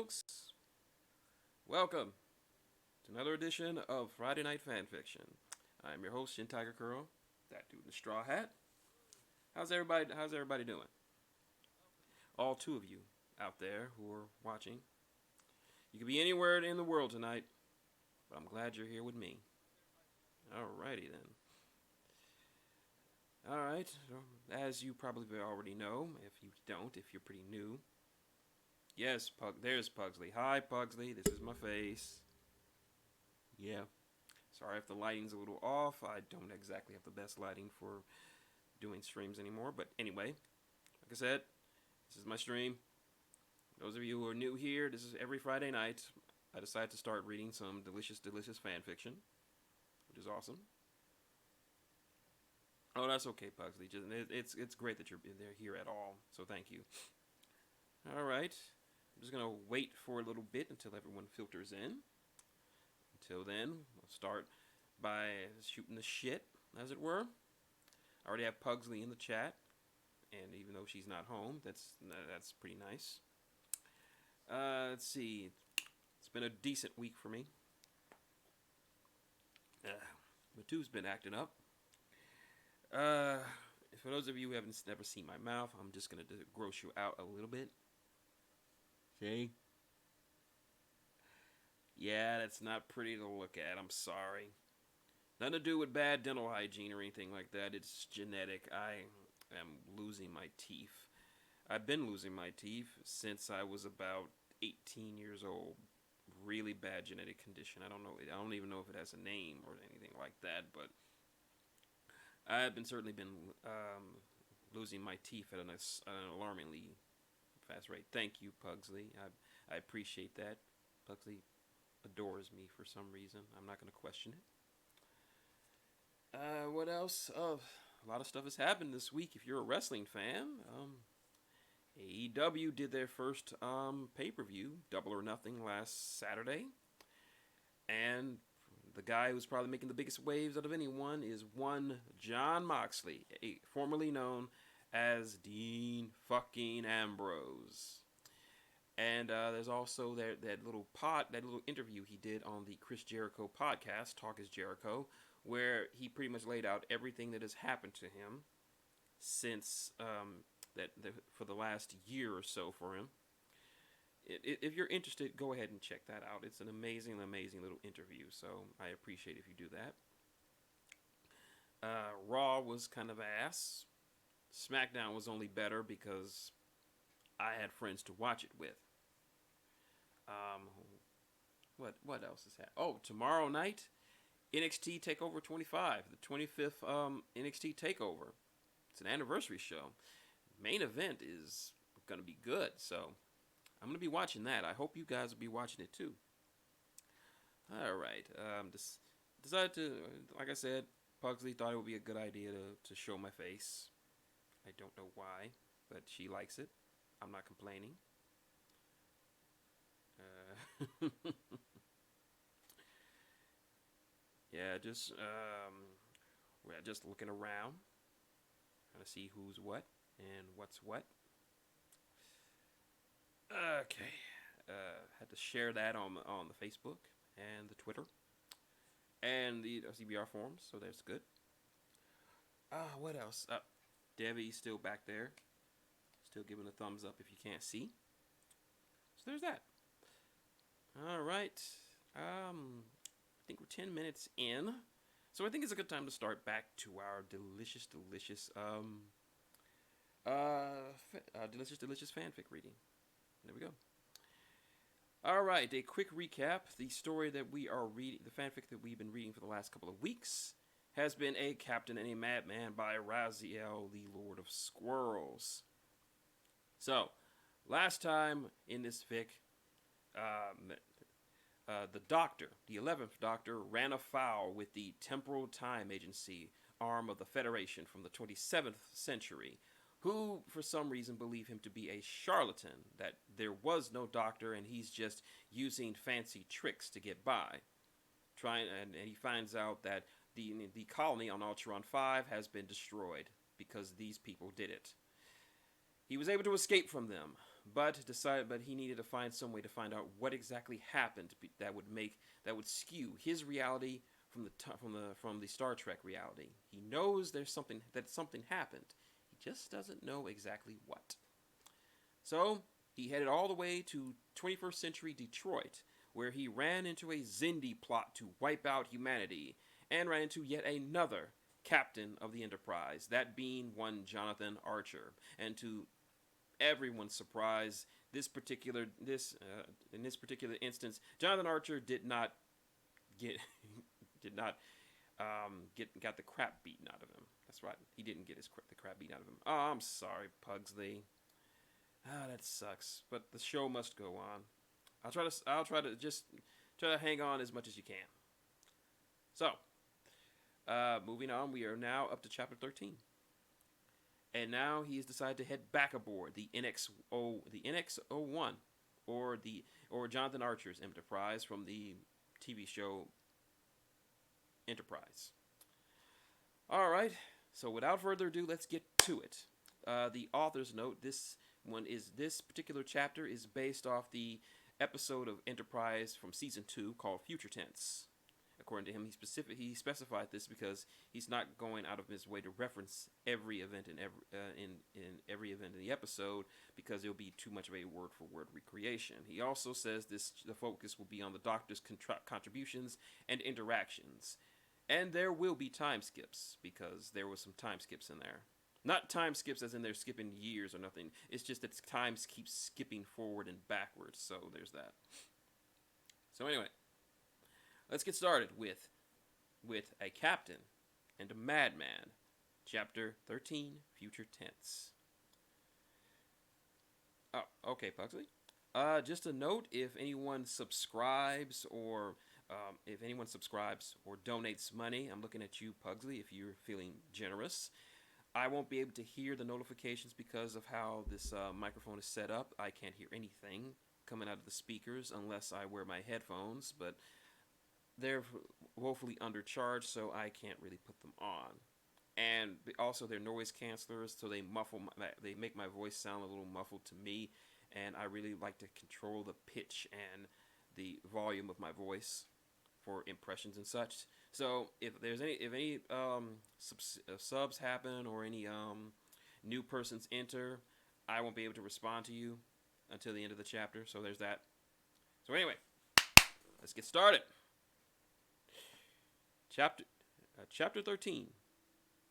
folks. Welcome to another edition of Friday Night Fanfiction. I'm your host, Shin Tiger Curl, that dude in the straw hat. How's everybody doing? All two of you out there who are watching. You could be anywhere in the world tonight, but I'm glad you're here with me. Alrighty then. Alright, as you probably already know, if you don't, if you're pretty new. Yes, there's Pugsley. Hi, Pugsley. This is my face. Yeah. Sorry if the lighting's a little off. I don't exactly have the best lighting for doing streams anymore. But anyway, like I said, this is my stream. Those of you who are new here, this is every Friday night. I decided to start reading some delicious fan fiction, which is awesome. Oh, that's okay, Pugsley. It's great that you're here at all. So thank you. All right. I'm just going to wait for a little bit until everyone filters in. Until then, we'll start by shooting the shit, as it were. I already have Pugsley in the chat, and even though she's not home, that's pretty nice. Let's see. It's been a decent week for me. Matu's been acting up. For those of you who haven't never seen my mouth, I'm just going to gross you out a little bit. See? Yeah, that's not pretty to look at. I'm sorry. Nothing to do with bad dental hygiene or anything like that. It's genetic. I am losing my teeth. I've been losing my teeth since I was about 18 years old. Really bad genetic condition. I don't even know if it has a name or anything like that, but I've certainly been losing my teeth at an alarmingly fast rate. Thank you, Pugsley. I appreciate that. Pugsley adores me for some reason. I'm not going to question it. What else? A lot of stuff has happened this week. If you're a wrestling fan, AEW did their first pay-per-view, Double or Nothing, last Saturday. And the guy who's probably making the biggest waves out of anyone is one Jon Moxley, formerly known as Dean fucking Ambrose. And there's also that little interview he did on the Chris Jericho podcast, Talk is Jericho, where he pretty much laid out everything that has happened to him since for the last year or so for him. If you're interested, go ahead and check that out. It's an amazing little interview, so I appreciate if you do that. Raw was kind of ass. SmackDown was only better because I had friends to watch it with. What else is happening? Oh, tomorrow night, NXT TakeOver 25, the 25th NXT TakeOver. It's an anniversary show. Main event is going to be good, so I'm going to be watching that. I hope you guys will be watching it too. All right. Decided to, like I said, Pugsley thought it would be a good idea to show my face. I don't know why, but she likes it. I'm not complaining. Yeah, we're just looking around, trying to see who's what and what's what. Okay, had to share that on the Facebook and the Twitter and the CBR forums, so that's good. What else? Debbie's still back there, still giving a thumbs up if you can't see. So there's that. All right. I think we're 10 minutes in, so I think it's a good time to start back to our delicious fanfic reading. There we go. All right, a quick recap. The story that we are reading, the fanfic that we've been reading for the last couple of weeks, has been A Captain and a Madman by Raziel, the Lord of Squirrels. So, last time in this fic, the Doctor, the 11th Doctor, ran afoul with the Temporal Time Agency, arm of the Federation from the 27th century, who, for some reason, believe him to be a charlatan, that there was no doctor and he's just using fancy tricks to get by. And he finds out that the colony on Ultron 5 has been destroyed because these people did it. He was able to escape from them, But he needed to find some way to find out what exactly happened that would skew his reality from the Star Trek reality. He knows something happened. He just doesn't know exactly what. So he headed all the way to 21st century Detroit, where he ran into a Xindi plot to wipe out humanity, and ran into yet another captain of the Enterprise, that being one Jonathan Archer. And to everyone's surprise, in this particular instance, Jonathan Archer did not get did not got the crap beaten out of him. That's right, he didn't get the crap beaten out of him. Oh, I'm sorry, Pugsley. Ah, that sucks, but the show must go on. I'll try to hang on as much as you can. So, moving on, we are now up to chapter 13. And now he has decided to head back aboard the NX-01, or Jonathan Archer's Enterprise from the TV show Enterprise. All right, so without further ado, let's get to it. The author's note: this particular chapter is based off the episode of Enterprise from season 2 called Future Tense. According to him, he specified this because he's not going out of his way to reference every event in every event in the episode, because it'll be too much of a word-for-word recreation. He also says the focus will be on the Doctor's contributions and interactions, and there will be time skips, because there was some time skips in there. Not time skips as in they're skipping years or nothing. It's just that time keeps skipping forward and backwards, so there's that. So anyway, let's get started with a captain and a madman. Chapter 13, Future Tense. Oh, okay, Pugsley. Just a note: if anyone subscribes or donates money, I'm looking at you, Pugsley. If you're feeling generous, I won't be able to hear the notifications because of how this microphone is set up. I can't hear anything coming out of the speakers unless I wear my headphones, but they're woefully undercharged, so I can't really put them on. And also, they're noise cancelers, so they make my voice sound a little muffled to me, and I really like to control the pitch and the volume of my voice for impressions and such. So if any subs happen, or any new persons enter, I won't be able to respond to you until the end of the chapter. So there's that. So anyway, let's get started. Chapter 13,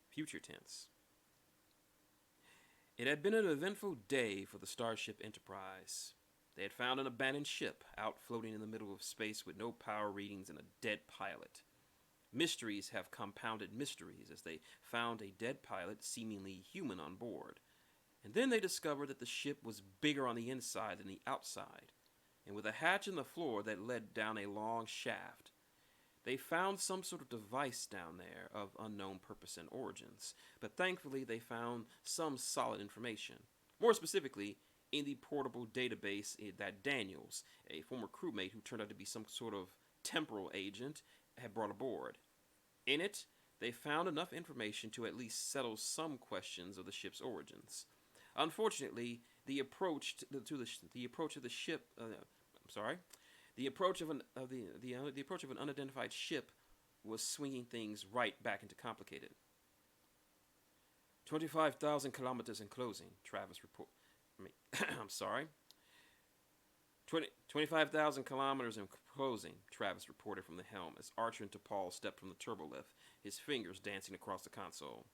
Future Tense. It had been an eventful day for the Starship Enterprise. They had found an abandoned ship out floating in the middle of space with no power readings and a dead pilot. Mysteries have compounded mysteries as they found a dead pilot, seemingly human, on board. And then they discovered that the ship was bigger on the inside than the outside, and with a hatch in the floor that led down a long shaft. They found some sort of device down there of unknown purpose and origins, but thankfully they found some solid information. More specifically, in the portable database that Daniels, a former crewmate who turned out to be some sort of temporal agent, had brought aboard. In it, they found enough information to at least settle some questions of the ship's origins. Unfortunately, the approach of an unidentified ship was swinging things right back into complicated. 25,000 kilometers in closing, Travis report. I'm sorry. 25,000 kilometers in closing, Travis reported from the helm as Archer and T'Pol stepped from the turbolift, his fingers dancing across the console.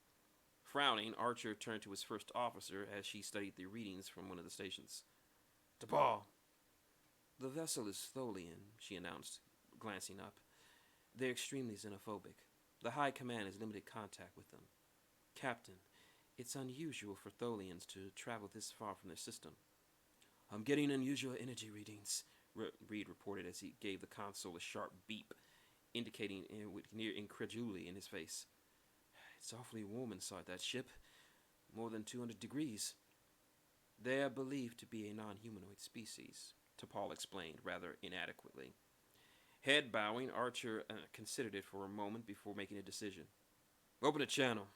Frowning, Archer turned to his first officer as she studied the readings from one of the stations. T'Pol. The vessel is Tholian, she announced, glancing up. They're extremely xenophobic. The High Command has limited contact with them. Captain, it's unusual for Tholians to travel this far from their system. I'm getting unusual energy readings, Reed reported as he gave the console a sharp beep, indicating with near incredulity in his face. It's awfully warm inside that ship. More than 200 degrees. They are believed to be a non-humanoid species, T'Pol explained rather inadequately. Head bowing, Archer considered it for a moment before making a decision. Open a channel.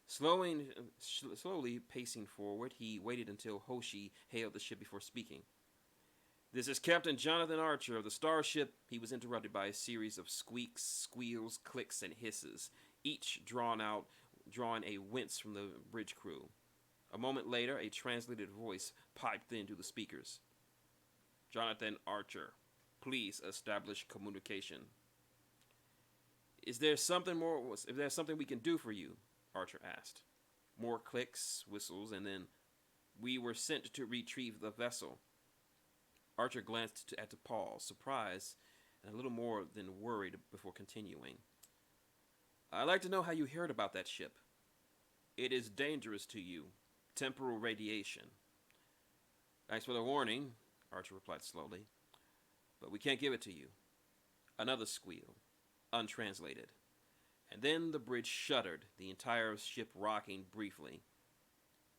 Slowly pacing forward, he waited until Hoshi hailed the ship before speaking. "This is Captain Jonathan Archer of the Starship." He was interrupted by a series of squeaks, squeals, clicks, and hisses, each drawing a wince from the bridge crew. A moment later, a translated voice piped into the speakers. "Jonathan Archer, please establish communication." Is there something we can do for you?" Archer asked. More clicks, whistles, and then, "We were sent to retrieve the vessel." Archer glanced at Paul, surprised and a little more than worried before continuing. "I'd like to know how you heard about that ship." "It is dangerous to you. Temporal radiation." "Thanks for the warning," Archer replied slowly. "But we can't give it to you." Another squeal, untranslated. And then the bridge shuddered, the entire ship rocking briefly.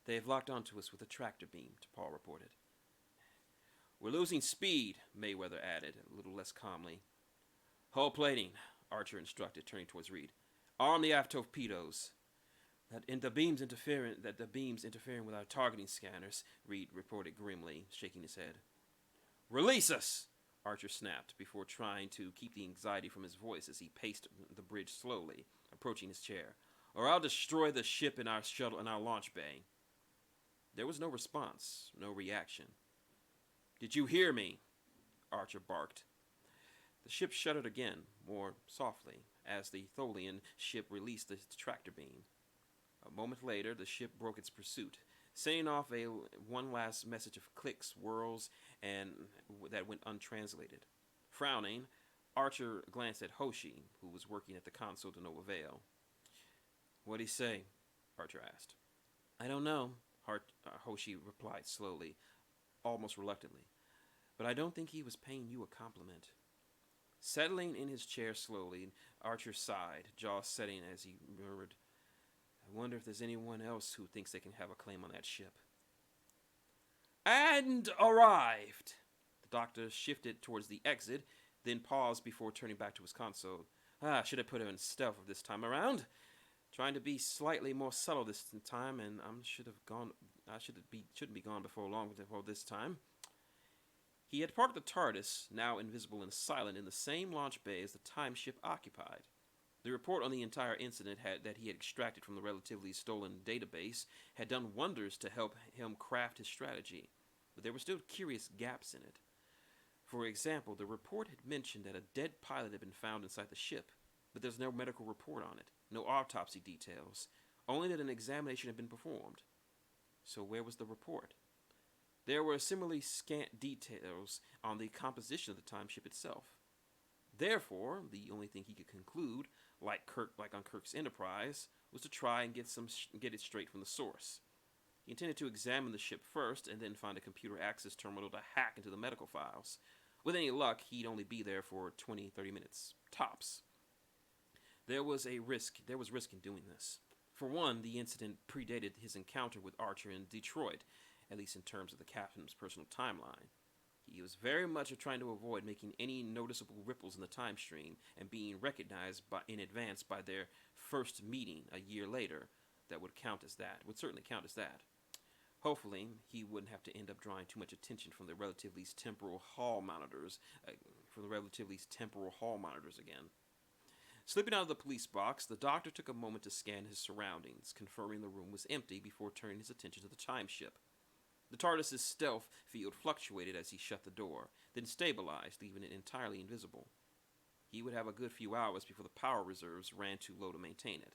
"They have locked onto us with a tractor beam," Paul reported. "We're losing speed," Mayweather added, a little less calmly. "Hull plating," Archer instructed, turning towards Reed. "Arm the aft torpedoes." The beams interfering with our targeting scanners," Reed reported grimly, shaking his head. "Release us!" Archer snapped, before trying to keep the anxiety from his voice as he paced the bridge slowly, approaching his chair. "Or I'll destroy the ship in our launch bay." There was no response, no reaction. "Did you hear me?" Archer barked. The ship shuddered again, more softly, as the Tholian ship released the tractor beam. A moment later, the ship broke its pursuit, sending off one last message of clicks, whirls, and that went untranslated. Frowning, Archer glanced at Hoshi, who was working at the console to no avail. "What'd he say?" Archer asked. "I don't know," Hoshi replied slowly, almost reluctantly. "But I don't think he was paying you a compliment." Settling in his chair slowly, Archer sighed, jaw setting as he murmured, "I wonder if there's anyone else who thinks they can have a claim on that ship." "And arrived!" The doctor shifted towards the exit, then paused before turning back to his console. "I should have put her in stealth this time around. Trying to be slightly more subtle this time, and shouldn't be gone before this time." He had parked the TARDIS, now invisible and silent, in the same launch bay as the time ship occupied. The report on the entire incident that he had extracted from the relatively stolen database had done wonders to help him craft his strategy, but there were still curious gaps in it. For example, the report had mentioned that a dead pilot had been found inside the ship, but there's no medical report on it, no autopsy details, only that an examination had been performed. So where was the report? There were similarly scant details on the composition of the time ship itself. Therefore, the only thing he could conclude, like on Kirk's Enterprise, was to try and get it straight from the source. He intended to examine the ship first, and then find a computer access terminal to hack into the medical files. With any luck, he'd only be there for 20-30 minutes, tops. There was risk in doing this. For one, the incident predated his encounter with Archer in Detroit, at least in terms of the captain's personal timeline. He was very much trying to avoid making any noticeable ripples in the time stream and being recognized in advance by their first meeting a year later. That would certainly count as that. Hopefully, he wouldn't have to end up drawing too much attention from the relatively temporal hall monitors again. Slipping out of the police box, the doctor took a moment to scan his surroundings, confirming the room was empty before turning his attention to the time ship. The TARDIS's stealth field fluctuated as he shut the door, then stabilized, leaving it entirely invisible. He would have a good few hours before the power reserves ran too low to maintain it.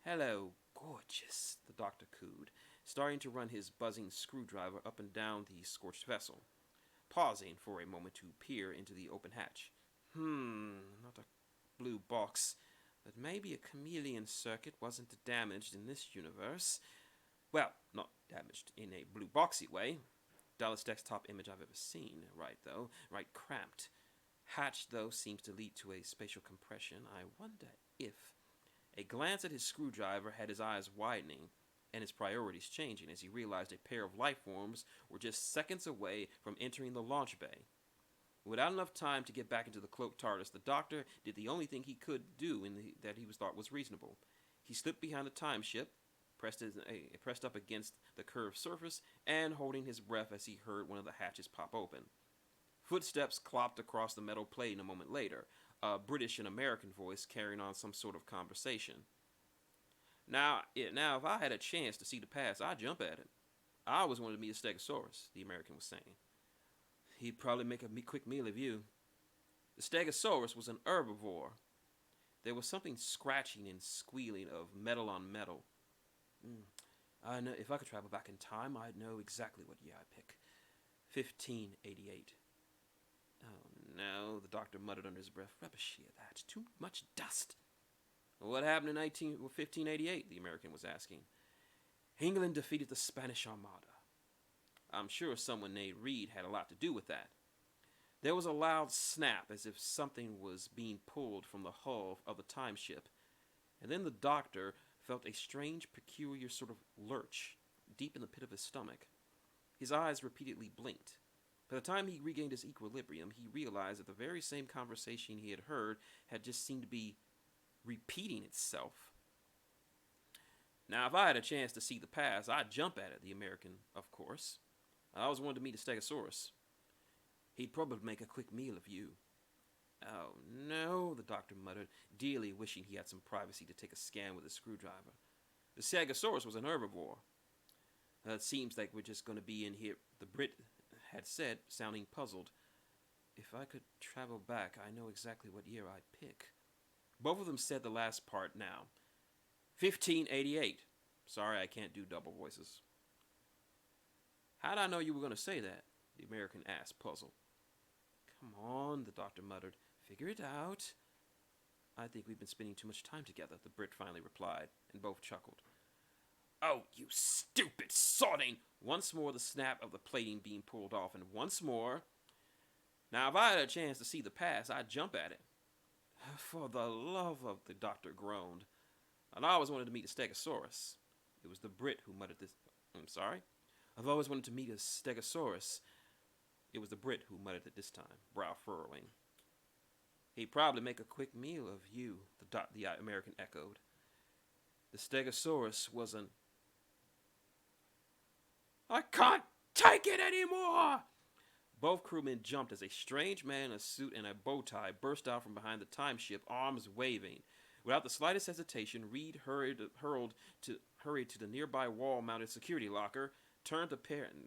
"Hello, gorgeous," the doctor cooed, starting to run his buzzing screwdriver up and down the scorched vessel, pausing for a moment to peer into the open hatch. Not a blue box, but maybe a chameleon circuit wasn't damaged in this universe. Well, not damaged in a blue boxy way. Dullest desktop image I've ever seen. Right cramped. Hatch, though, seems to lead to a spatial compression. I wonder if... A glance at his screwdriver had his eyes widening, and his priorities changing as he realized a pair of life forms were just seconds away from entering the launch bay. Without enough time to get back into the cloaked TARDIS, the doctor did the only thing he could do that he thought was reasonable. He slipped behind the time ship, pressed up against the curved surface, and holding his breath as he heard one of the hatches pop open. Footsteps clopped across the metal plane a moment later, a British and American voice carrying on some sort of conversation. Now, if I had a chance to see the past, I'd jump at it. I always wanted to meet a Stegosaurus, the American was saying. He'd probably make a quick meal of you. The Stegosaurus was an herbivore. There was something scratching and squealing of metal on metal. I know if I could travel back in time, I'd know exactly what year I'd pick. 1588. Oh no, the doctor muttered under his breath. Rubbish here, that. Too much dust. What happened in 1588, the American was asking. England defeated the Spanish Armada. I'm sure someone named Reed had a lot to do with that. There was a loud snap as if something was being pulled from the hull of the time ship, and then the doctor felt a strange, peculiar sort of lurch deep in the pit of his stomach. His eyes repeatedly blinked. By the time he regained his equilibrium, he realized that the very same conversation he had heard had just seemed to be repeating itself. Now, if I had a chance to see the past, I'd jump at it, the American, of course. I always wanted to meet a Stegosaurus. He'd probably make a quick meal of you. Oh, no, the doctor muttered, dearly wishing he had some privacy to take a scan with a screwdriver. The Stegosaurus was an herbivore. It seems like we're just going to be in here, the Brit had said, sounding puzzled. If I could travel back, I know exactly what year I'd pick. Both of them said the last part now. 1588. Sorry, I can't do double voices. How'd I know you were going to say that? The American asked, puzzled. Come on, the doctor muttered. Figure it out. I think we've been spending too much time together, the Brit finally replied, and both chuckled. Oh, you stupid sodding! Once more the snap of the plating being pulled off, and once more. Now, if I had a chance to see the past, I'd jump at it. For the love of, the doctor groaned. And I always wanted to meet a Stegosaurus. It was the Brit who muttered this. I'm sorry? I've always wanted to meet a Stegosaurus. It was the Brit who muttered it this time, brow furrowing. He'd probably make a quick meal of you, the American echoed. The Stegosaurus was an... I can't take it anymore! Both crewmen jumped as a strange man in a suit and a bow tie burst out from behind the time ship, arms waving. Without the slightest hesitation, Reed hurried to the nearby wall-mounted security locker, turned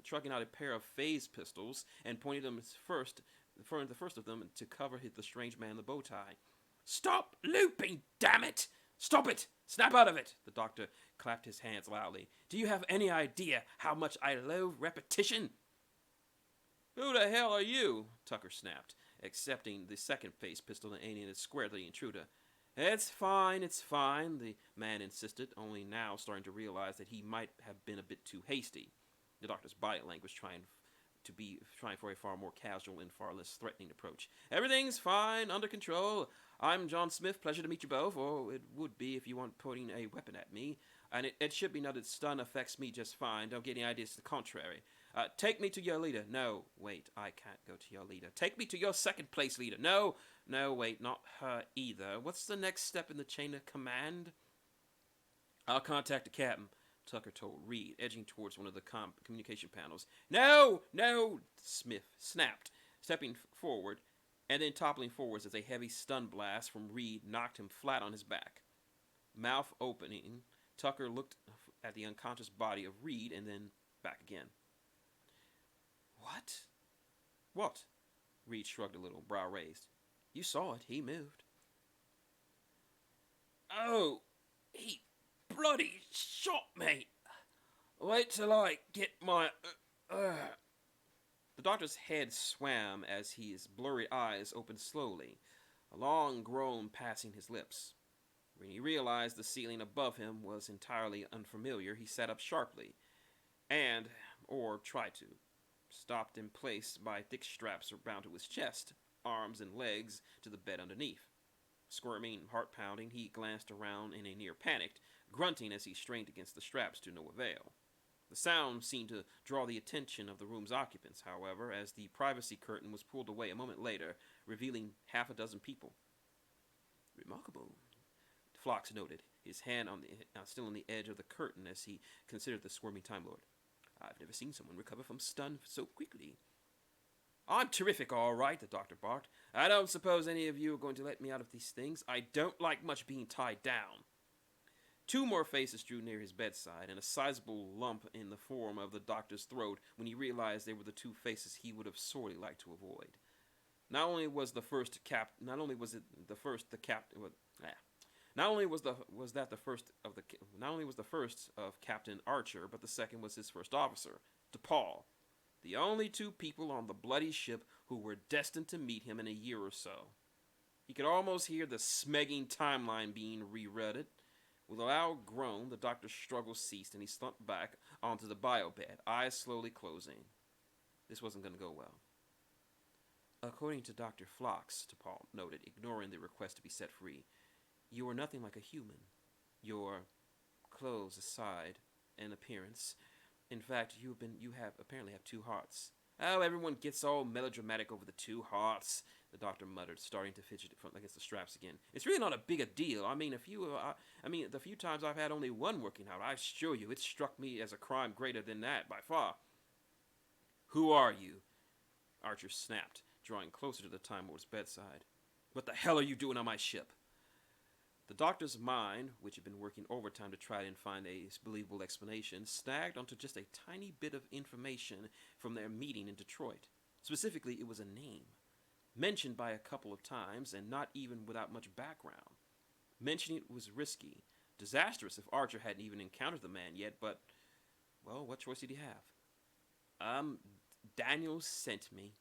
trucking out a pair of phase pistols, and pointed the first of them to cover the strange man in the bow tie. Stop looping, damn it! Stop it! Snap out of it! The doctor clapped his hands loudly. Do you have any idea how much I loathe repetition? Who the hell are you? Tucker snapped, accepting the second phase pistol and aiming it squarely at the intruder. It's fine, the man insisted, only now starting to realize that he might have been a bit too hasty. The doctor's body language trying for a far more casual and far less threatening approach. Everything's fine, under control. I'm John Smith, pleasure to meet you both, or it would be if you weren't pointing a weapon at me. And it should be noted stun affects me just fine, don't get any ideas to the contrary. Take me to your leader. No, wait, I can't go to your leader. Take me to your second place leader. No, wait, not her either. What's the next step in the chain of command? I'll contact the captain, Tucker told Reed, edging towards one of the communication panels. No, Smith snapped, stepping forward, and then toppling forwards as a heavy stun blast from Reed knocked him flat on his back. Mouth opening, Tucker looked at the unconscious body of Reed and then back again. What? Reed shrugged a little, brow raised. You saw it. He moved. Oh, he bloody shot me. Wait till I get my... The doctor's head swam as his blurry eyes opened slowly, a long groan passing his lips. When he realized the ceiling above him was entirely unfamiliar, he sat up sharply, or tried to, stopped in place by thick straps around to his chest, arms and legs to the bed underneath. Squirming, heart-pounding, he glanced around in a near panic, grunting as he strained against the straps to no avail. The sound seemed to draw the attention of the room's occupants, however, as the privacy curtain was pulled away a moment later, revealing half a dozen people. Remarkable. Phlox noted, his hand still on the edge of the curtain as he considered the squirming Time Lord. I've never seen someone recover from stun so quickly. I'm terrific, all right, the doctor barked. I don't suppose any of you are going to let me out of these things. I don't like much being tied down. Two more faces drew near his bedside, and a sizable lump in the form of the doctor's throat when he realized they were the two faces he would have sorely liked to avoid. Not only was the first not only was the first of Captain Archer, but the second was his first officer, DePaul. The only two people on the bloody ship who were destined to meet him in a year or so. He could almost hear the smegging timeline being rerouted. With a loud groan, the doctor's struggle ceased and he slumped back onto the biobed, eyes slowly closing. This wasn't going to go well. According to Dr. Phlox, DePaul noted, ignoring the request to be set free, you are nothing like a human. Your clothes aside, and appearance. In fact, you apparently have two hearts. Oh, everyone gets all melodramatic over the two hearts, the doctor muttered, starting to fidget against the straps again. It's really not a big a deal. The few times I've had only one working out, I assure you, it struck me as a crime greater than that, by far. Who are you? Archer snapped, drawing closer to the Time Lord's bedside. What the hell are you doing on my ship? The doctor's mind, which had been working overtime to try and find a believable explanation, snagged onto just a tiny bit of information from their meeting in Detroit. Specifically, it was a name. Mentioned by a couple of times, and not even without much background. Mentioning it was risky, disastrous if Archer hadn't even encountered the man yet, but, well, what choice did he have? Daniel sent me.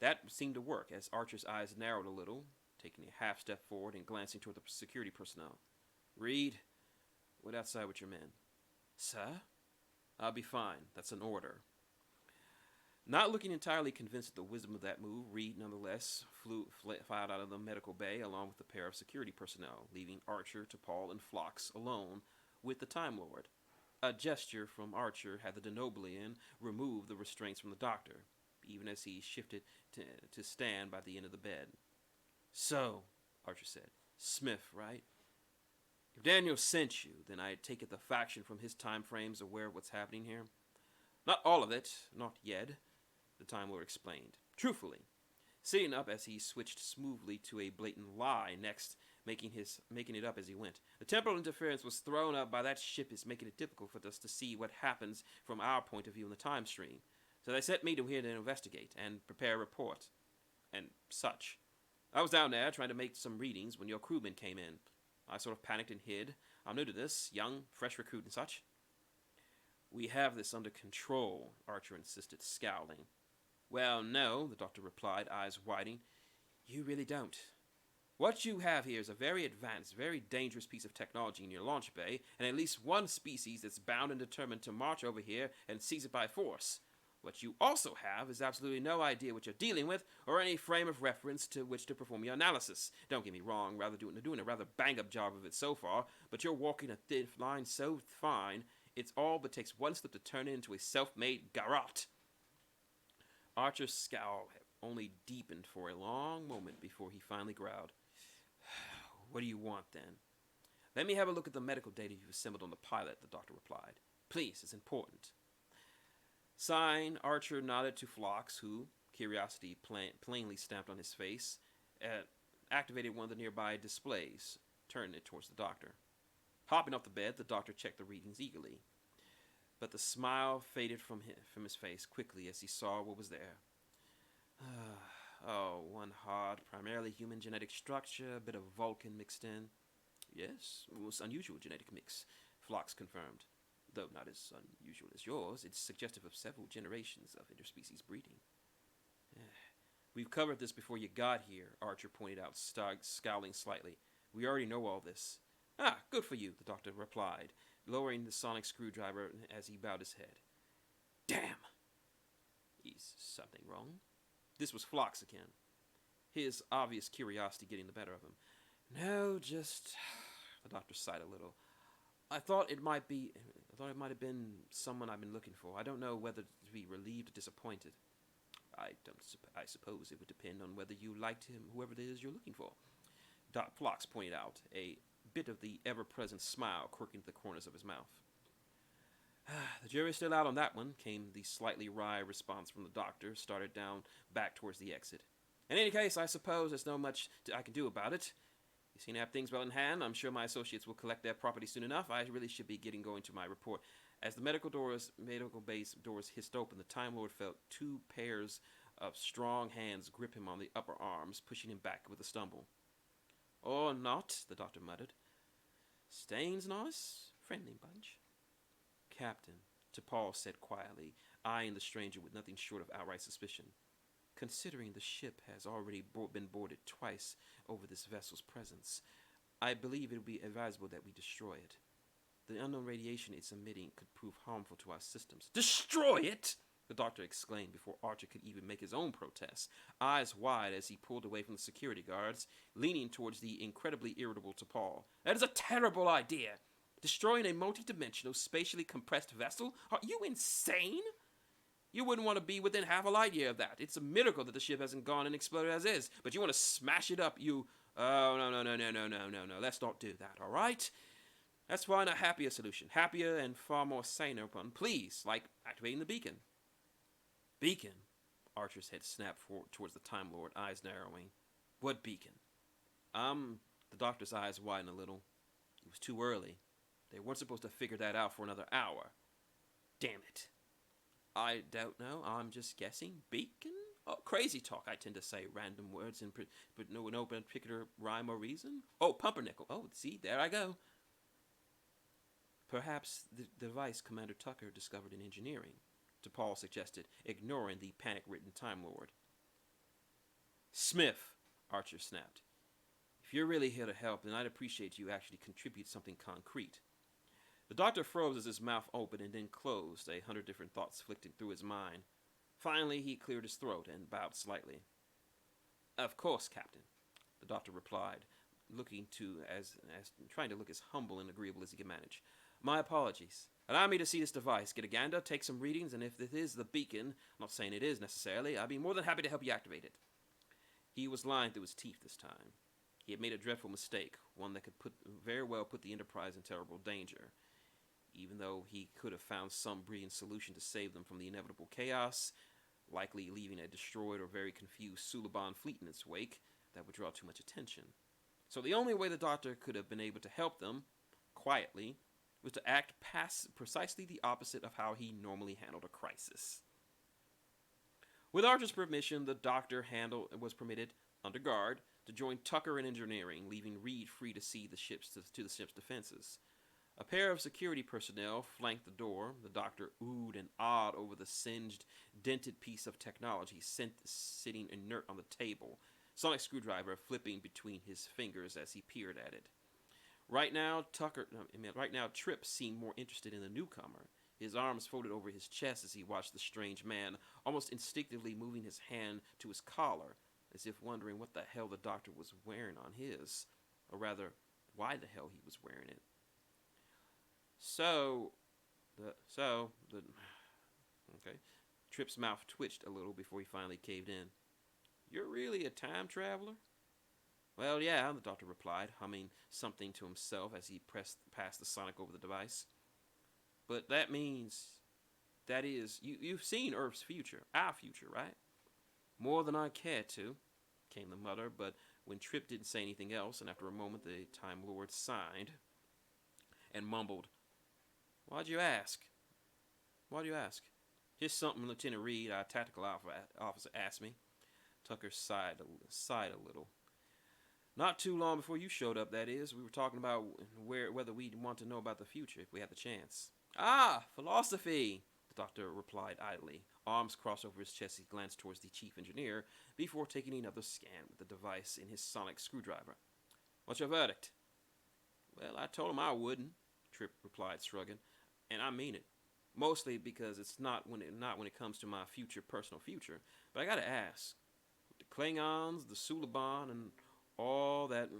That seemed to work, as Archer's eyes narrowed a little, taking a half step forward and glancing toward the security personnel. Reed, wait outside with your men. Sir? I'll be fine. That's an order. Not looking entirely convinced of the wisdom of that move, Reed nonetheless filed out of the medical bay along with a pair of security personnel, leaving Archer, DePaul, and Phlox alone with the Time Lord. A gesture from Archer had the Denoblian remove the restraints from the doctor, even as he shifted to stand by the end of the bed. So, Archer said, Smith, right? If Daniel sent you, then I take it the faction from his time frame's aware of what's happening here. Not all of it, not yet, the Time Lord explained. Truthfully, sitting up as he switched smoothly to a blatant lie next, making it up as he went. The temporal interference was thrown up by that ship is making it difficult for us to see what happens from our point of view in the time stream. So they sent me to here to investigate and prepare a report. And such. I was down there trying to make some readings when your crewmen came in. I sort of panicked and hid. I'm new to this, young, fresh recruit and such. We have this under control, Archer insisted, scowling. Well, no, the doctor replied, eyes widening. You really don't. What you have here is a very advanced, very dangerous piece of technology in your launch bay, and at least one species that's bound and determined to march over here and seize it by force. What you also have is absolutely no idea what you're dealing with, or any frame of reference to which to perform your analysis. Don't get me wrong, doing a rather bang-up job of it so far, but you're walking a thin line so fine, it's all but takes one slip to turn it into a self-made garrote. Archer's scowl only deepened for a long moment before he finally growled. What do you want, then? Let me have a look at the medical data you've assembled on the pilot, the doctor replied. Please, it's important. Sighing, Archer nodded to Phlox, who, curiosity plainly stamped on his face, activated one of the nearby displays, turning it towards the doctor. Hopping off the bed, the doctor checked the readings eagerly. But the smile faded from his face quickly as he saw what was there. One hard, primarily human genetic structure, a bit of Vulcan mixed in. Yes, it was unusual genetic mix, Phlox confirmed. Though not as unusual as yours, it's suggestive of several generations of interspecies breeding. We've covered this before you got here, Archer pointed out, scowling slightly. We already know all this. Ah, good for you, the doctor replied, lowering the sonic screwdriver as he bowed his head. Damn! Is something wrong? This was Phlox again, his obvious curiosity getting the better of him. No, just... The doctor sighed a little. I thought it might have been someone I've been looking for. I don't know whether to be relieved or disappointed. I suppose it would depend on whether you liked him, whoever it is you're looking for. Phlox pointed out, a bit of the ever-present smile quirking the corners of his mouth. The jury's still out on that one, came the slightly wry response from the doctor, started down back towards the exit. In any case, I suppose there's not much I can do about it. You seem to have things well in hand. I'm sure my associates will collect their property soon enough. I really should be getting going to my report. As the medical base doors hissed open, the Time Lord felt two pairs of strong hands grip him on the upper arms, pushing him back with a stumble. Or not, the doctor muttered. Stains nice, friendly bunch. Captain, T'Pol said quietly, eyeing the stranger with nothing short of outright suspicion. Considering the ship has already been boarded twice over this vessel's presence, I believe it would be advisable that we destroy it. The unknown radiation it's emitting could prove harmful to our systems. Destroy it? The doctor exclaimed before Archer could even make his own protest, eyes wide as he pulled away from the security guards, leaning towards the incredibly irritable T'Pol. That is a terrible idea! Destroying a multi-dimensional, spatially compressed vessel? Are you insane? You wouldn't want to be within half a light year of that. It's a miracle that the ship hasn't gone and exploded as is. But you want to smash it up, you... Oh, no. Let's not do that, all right? Let's find a happier solution. Happier and far more saner one. Please, like activating the beacon. Beacon? Archer's head snapped forward towards the Time Lord, eyes narrowing. What beacon? The doctor's eyes widened a little. It was too early. They weren't supposed to figure that out for another hour. Damn it. I don't know. I'm just guessing. Beacon? Oh, crazy talk. I tend to say random words, but no particular rhyme or reason. Oh, pumpernickel. Oh, see, there I go. Perhaps the device Commander Tucker discovered in engineering, T'Pol suggested, ignoring the panic-ridden Time Lord. Smith, Archer snapped. If you're really here to help, then I'd appreciate you actually contribute something concrete. The doctor froze as his mouth opened and then closed, 100 different thoughts flicking through his mind. Finally, he cleared his throat and bowed slightly. Of course, Captain, the doctor replied, trying to look as humble and agreeable as he could manage. My apologies. Allow me to see this device, get a gander, take some readings, and if this is the beacon, I'm not saying it is necessarily, I'd be more than happy to help you activate it. He was lying through his teeth this time. He had made a dreadful mistake, one that could very well put the Enterprise in terrible danger. Even though he could have found some brilliant solution to save them from the inevitable chaos, likely leaving a destroyed or very confused Suliban fleet in its wake, that would draw too much attention. So the only way the doctor could have been able to help them, quietly, was to act precisely the opposite of how he normally handled a crisis. With Archer's permission, the doctor was permitted, under guard, to join Tucker in engineering, leaving Reed free to see the ship's defenses. A pair of security personnel flanked the door. The doctor oohed and awed over the singed, dented piece of technology sitting inert on the table, sonic screwdriver flipping between his fingers as he peered at it. Right now, Trip seemed more interested in the newcomer, his arms folded over his chest as he watched the strange man, almost instinctively moving his hand to his collar, as if wondering what the hell the doctor was wearing on his, or rather, why the hell he was wearing it. Trip's mouth twitched a little before he finally caved in. You're really a time traveler? Well, yeah, the doctor replied, humming something to himself as he passed the sonic over the device. But that is, you've seen Earth's future, our future, right? More than I care to, came the mutter, but when Trip didn't say anything else, and after a moment the Time Lord sighed and mumbled, Why'd you ask? Just something Lieutenant Reed, our tactical officer, asked me. Tucker sighed a little. Not too long before you showed up, that is. We were talking about whether we'd want to know about the future if we had the chance. Ah, philosophy, the doctor replied idly. Arms crossed over his chest, he glanced towards the chief engineer before taking another scan with the device in his sonic screwdriver. What's your verdict? Well, I told him I wouldn't, Trip replied, shrugging. And I mean it. Mostly because it's not when it comes to my personal future. But I gotta ask, with the Klingons, the Suliban, and all that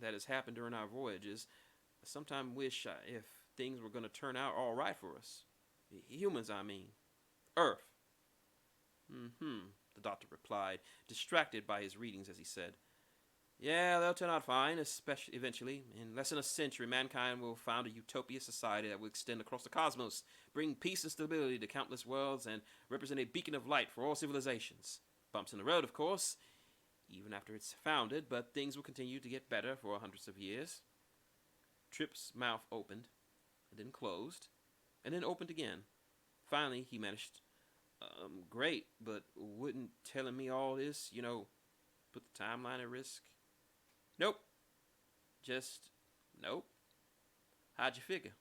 has happened during our voyages, I sometimes wish if things were going to turn out all right for us. Humans, I mean. Earth. The doctor replied, distracted by his readings as he said, Yeah, they'll turn out fine, especially eventually. In less than a century, mankind will found a utopia society that will extend across the cosmos, bring peace and stability to countless worlds, and represent a beacon of light for all civilizations. Bumps in the road, of course, even after it's founded, but things will continue to get better for hundreds of years. Tripp's mouth opened, and then closed, and then opened again. Finally, he managed, great, but wouldn't telling me all this, put the timeline at risk? Nope. Just, nope. How'd you figure?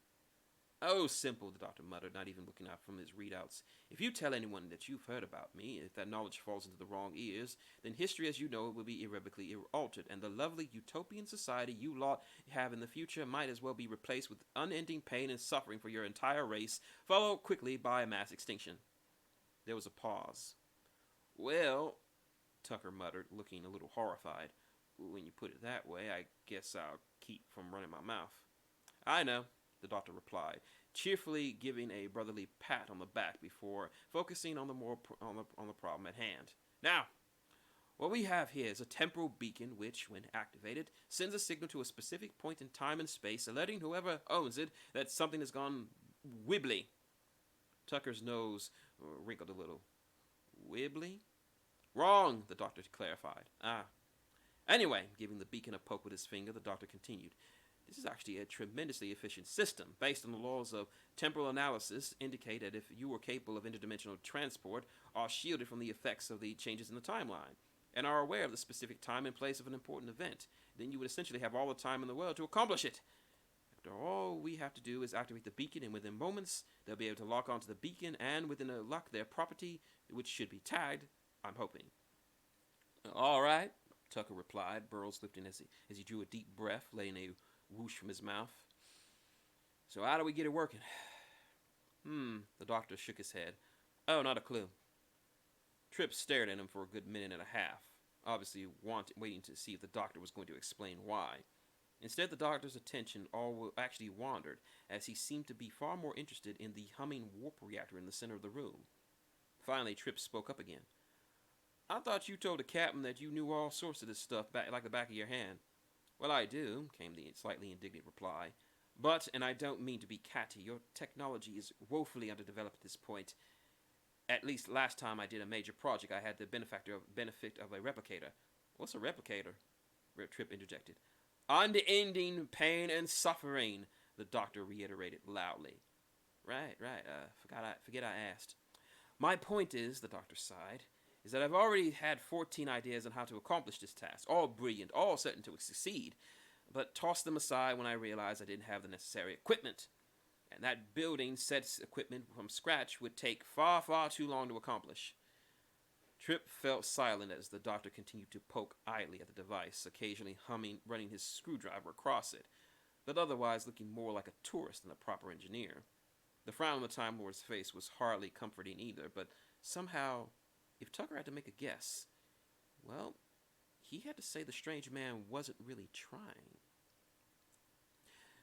Oh, simple, the doctor muttered, not even looking out from his readouts. If you tell anyone that you've heard about me, if that knowledge falls into the wrong ears, then history as you know it will be irrevocably altered, and the lovely utopian society you lot have in the future might as well be replaced with unending pain and suffering for your entire race, followed quickly by a mass extinction. There was a pause. Well, Tucker muttered, looking a little horrified. When you put it that way, I guess I'll keep from running my mouth. I know, the doctor replied, cheerfully giving a brotherly pat on the back before focusing on the problem at hand. Now, what we have here is a temporal beacon which, when activated, sends a signal to a specific point in time and space, alerting whoever owns it that something has gone wibbly. Tucker's nose wrinkled a little. Wibbly? Wrong, the doctor clarified. Anyway, giving the beacon a poke with his finger, the doctor continued. This is actually a tremendously efficient system, based on the laws of temporal analysis, indicate that if you were capable of interdimensional transport, are shielded from the effects of the changes in the timeline, and are aware of the specific time and place of an important event, then you would essentially have all the time in the world to accomplish it. After all we have to do is activate the beacon, and within moments, they'll be able to lock onto the beacon, and within a lock their property, which should be tagged, I'm hoping. All right, Tucker replied, burls lifting as he drew a deep breath, letting a whoosh from his mouth. So how do we get it working? The doctor shook his head. Oh, not a clue. Tripp stared at him for a good minute and a half, obviously waiting to see if the doctor was going to explain why. Instead, the doctor's attention actually wandered, as he seemed to be far more interested in the humming warp reactor in the center of the room. Finally, Tripp spoke up again. I thought you told the captain that you knew all sorts of this stuff like the back of your hand. Well, I do, came the slightly indignant reply. But, and I don't mean to be catty, your technology is woefully underdeveloped at this point. At least last time I did a major project, I had the benefit of a replicator. What's a replicator? Tripp interjected. Unending pain and suffering, the doctor reiterated loudly. Right, forget I asked. My point is, the doctor sighed, is that I've already had 14 ideas on how to accomplish this task, all brilliant, all certain to succeed, but tossed them aside when I realized I didn't have the necessary equipment. And that building sets equipment from scratch would take far, far too long to accomplish. Tripp felt silent as the doctor continued to poke idly at the device, occasionally running his screwdriver across it, but otherwise looking more like a tourist than a proper engineer. The frown on the Time Lord's face was hardly comforting either, but somehow, if Tucker had to make a guess, well, he had to say the strange man wasn't really trying.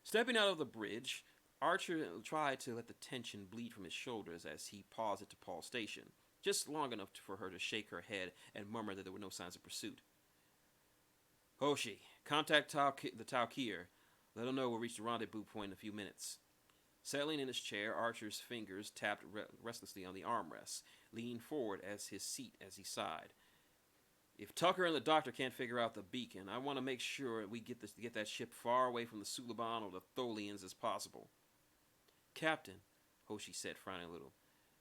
Stepping out of the bridge, Archer tried to let the tension bleed from his shoulders as he paused at T'Pol's station, just long enough for her to shake her head and murmur that there were no signs of pursuit. Hoshi, contact the Taukir. Let him know we'll reach the rendezvous point in a few minutes. Settling in his chair, Archer's fingers tapped restlessly on the armrests, leaning forward as he sighed. If Tucker and the doctor can't figure out the beacon, I want to make sure we get that ship far away from the Suliban or the Tholians as possible. Captain, Hoshi said, frowning a little,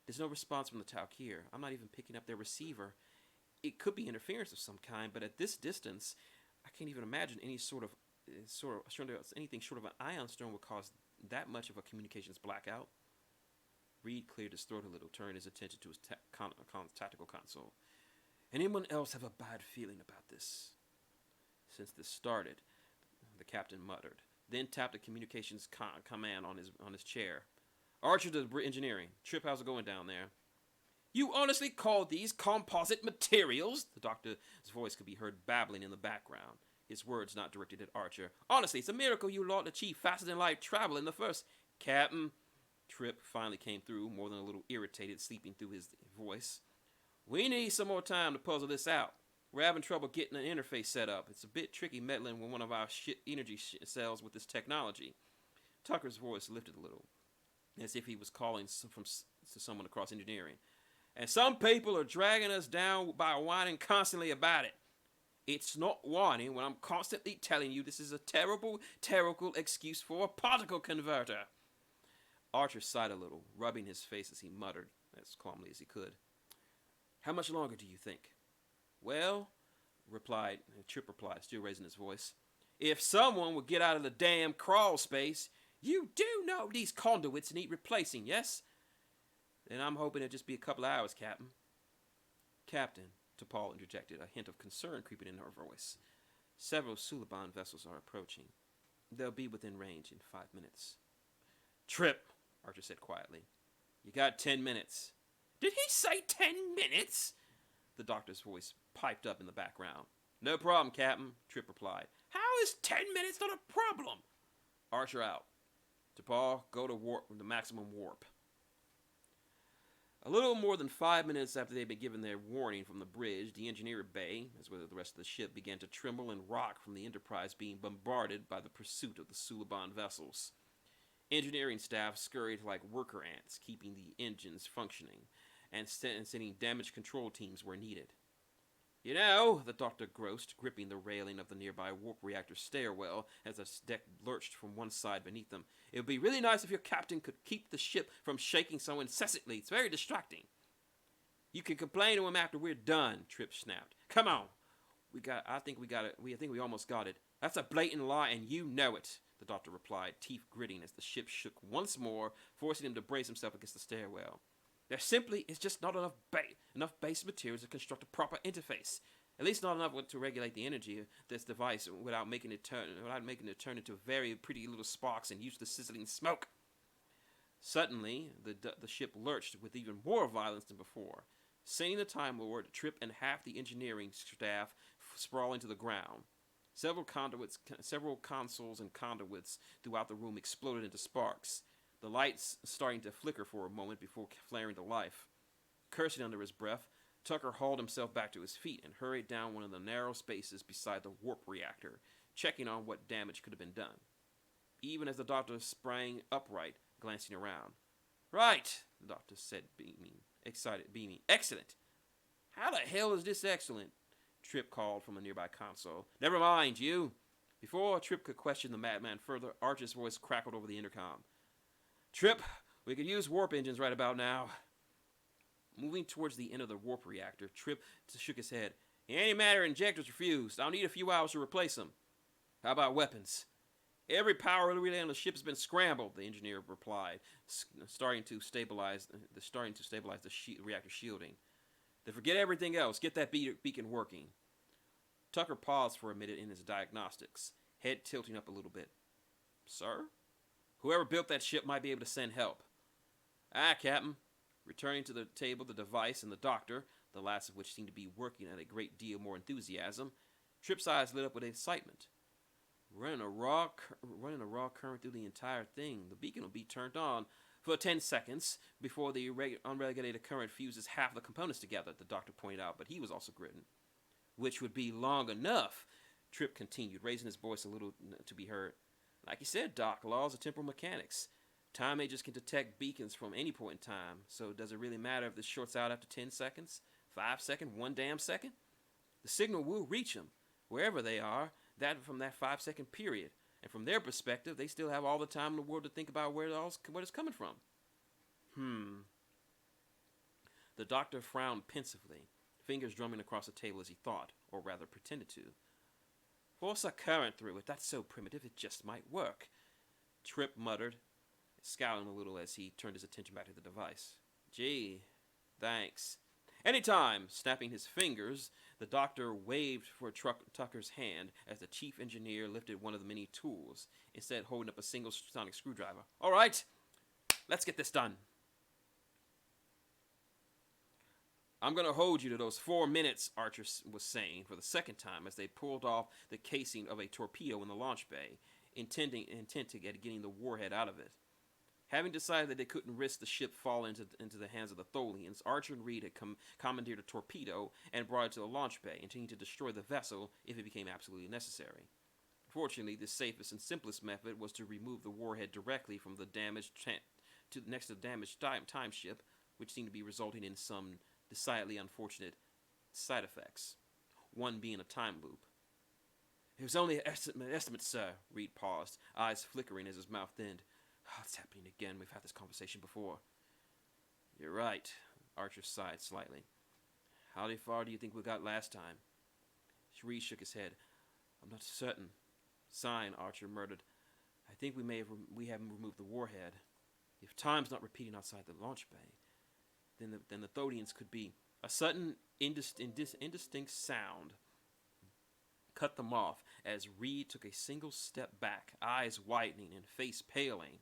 there's no response from the Taukir. I'm not even picking up their receiver. It could be interference of some kind, but at this distance, I can't even imagine anything short of an ion storm would cause that much of a communications blackout. Reed cleared his throat a little, turning his attention to his tactical console. Anyone else have a bad feeling about this? Since this started, the captain muttered, then tapped the communications command on his chair. Archer to engineering. Tripp, how's it going down there? You honestly call these composite materials? The doctor's voice could be heard babbling in the background, his words not directed at Archer. Honestly, it's a miracle you lot achieved faster than light travel in the first. Captain, Tripp finally came through, more than a little irritated, sleeping through his voice. We need some more time to puzzle this out. We're having trouble getting an interface set up. It's a bit tricky meddling with one of our energy cells with this technology. Tucker's voice lifted a little, as if he was calling to someone across engineering. And some people are dragging us down by whining constantly about it. It's not whining when I'm constantly telling you this is a terrible, terrible excuse for a particle converter. Archer sighed a little, rubbing his face as he muttered, as calmly as he could. How much longer do you think? Well, Trip replied, still raising his voice, if someone would get out of the damn crawl space, you do know these conduits need replacing, yes? Then I'm hoping it'll just be a couple of hours, Captain. Captain, T'Pol interjected, a hint of concern creeping in her voice. Several Suliban vessels are approaching. They'll be within range in 5 minutes. Trip, Archer said quietly. You got 10 minutes. Did he say 10 minutes? The doctor's voice piped up in the background. No problem, Captain, Trip replied. How is 10 minutes not a problem? Archer out. T'Pol, go to the maximum warp. A little more than 5 minutes after they'd been given their warning from the bridge, the engineer bay, as well as the rest of the ship, began to tremble and rock from the Enterprise being bombarded by the pursuit of the Suliban vessels. Engineering staff scurried like worker ants, keeping the engines functioning, and sending damage control teams where needed. You know, the doctor groused, gripping the railing of the nearby warp reactor stairwell as the deck lurched from one side beneath them. It would be really nice if your captain could keep the ship from shaking so incessantly. It's very distracting. You can complain to him after we're done, Trip snapped. Come on. I think we almost got it. That's a blatant lie, and you know it, the doctor replied, teeth gritting as the ship shook once more, forcing him to brace himself against the stairwell. There simply is just not enough base materials to construct a proper interface. At least not enough to regulate the energy of this device without making it turn into very pretty little sparks and use the sizzling smoke. Suddenly, the ship lurched with even more violence than before, sending the Time Lord, Trip, and half the engineering staff sprawling to the ground. Several consoles and conduits throughout the room exploded into sparks, the lights starting to flicker for a moment before flaring to life. Cursing under his breath, Tucker hauled himself back to his feet and hurried down one of the narrow spaces beside the warp reactor, checking on what damage could have been done. Even as the doctor sprang upright, glancing around. Right, the doctor said, beaming. Excellent. How the hell is this excellent? Trip called from a nearby console. Never mind, you. Before Trip could question the Madman further, Archer's voice crackled over the intercom. Trip, we could use warp engines right about now. Moving towards the end of the warp reactor, Trip shook his head. Any matter injectors refused. I'll need a few hours to replace them. How about weapons? Every power relay on the ship has been scrambled, the engineer replied, starting to stabilize the reactor shielding. Then forget everything else. Get that beacon working. Tucker paused for a minute in his diagnostics, head tilting up a little bit. Sir? Whoever built that ship might be able to send help. Ah, Captain. Returning to the table, the device and the doctor, the last of which seemed to be working at a great deal more enthusiasm, Trip's eyes lit up with excitement. Running a raw current through the entire thing. The beacon will be turned on for 10 seconds before the unregulated current fuses half the components together, the doctor pointed out, but he was also gritting. Which would be long enough, Trip continued, raising his voice a little to be heard. Like you said, Doc, laws of temporal mechanics. Time agents can detect beacons from any point in time, so does it really matter if this shorts out after 10 seconds, 5 seconds, 1 damn second? The signal will reach them, wherever they are, from that 5-second period. And from their perspective, they still have all the time in the world to think about where it's coming from. The doctor frowned pensively, fingers drumming across the table as he thought, or rather pretended to. Force a current through it. That's so primitive, it just might work. Trip muttered, scowling a little as he turned his attention back to the device. Gee, thanks. Anytime, snapping his fingers, the doctor waved for Tucker's hand as the chief engineer lifted one of the many tools, instead holding up a single sonic screwdriver. All right, let's get this done. I'm going to hold you to those 4 minutes, Archer was saying for the second time as they pulled off the casing of a torpedo in the launch bay, intent to getting the warhead out of it. Having decided that they couldn't risk the ship falling into the hands of the Tholians, Archer and Reed had commandeered a torpedo and brought it to the launch bay, intending to destroy the vessel if it became absolutely necessary. Fortunately, the safest and simplest method was to remove the warhead directly from the damaged next to the damaged time ship, which seemed to be resulting in some decidedly unfortunate side effects. One being a time loop. It was only an estimate, sir. Reed paused, eyes flickering as his mouth thinned. Oh, it's happening again. We've had this conversation before. You're right. Archer sighed slightly. How far do you think we got last time? Reed shook his head. I'm not certain. Sighing, Archer murmured, I think we haven't removed the warhead. If time's not repeating outside the launch bay, then the Thodians could be. A sudden, indistinct sound cut them off as Reed took a single step back, eyes widening and face paling.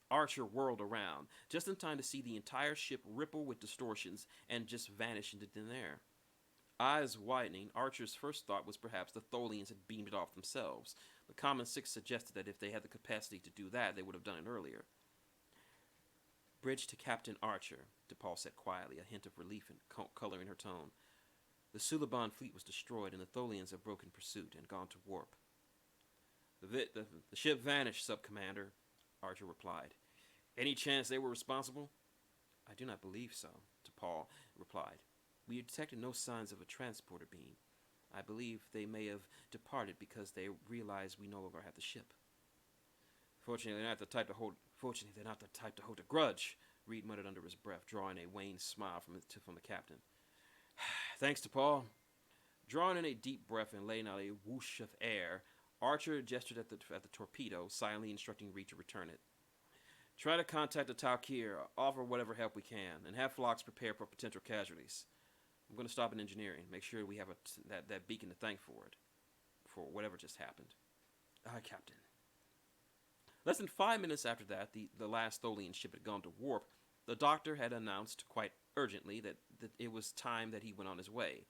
Archer whirled around, just in time to see the entire ship ripple with distortions and just vanish into thin air. Eyes widening, Archer's first thought was perhaps the Tholians had beamed it off themselves. The Common Six suggested that if they had the capacity to do that, they would have done it earlier. Bridge to Captain Archer, DePaul said quietly, a hint of relief and color in her tone. The Suliban fleet was destroyed, and the Tholians have broken pursuit and gone to warp. The ship vanished, Sub-Commander, Archer replied. Any chance they were responsible? I do not believe so, DePaul replied. We detected no signs of a transporter beam. I believe they may have departed because they realized we no longer have the ship. Fortunately, they're not the type to hold a grudge, Reed muttered under his breath, drawing a wan smile from the captain. Thanks, DePaul. Drawing in a deep breath and letting out a whoosh of air, Archer gestured at the torpedo, silently instructing Reed to return it. Try to contact the Talkir, offer whatever help we can, and have Phlox prepare for potential casualties. I'm going to stop in engineering, make sure we have that beacon to thank for whatever just happened. Aye, Captain. Less than 5 minutes after that, the last Tholian ship had gone to warp. The doctor had announced quite urgently that it was time that he went on his way,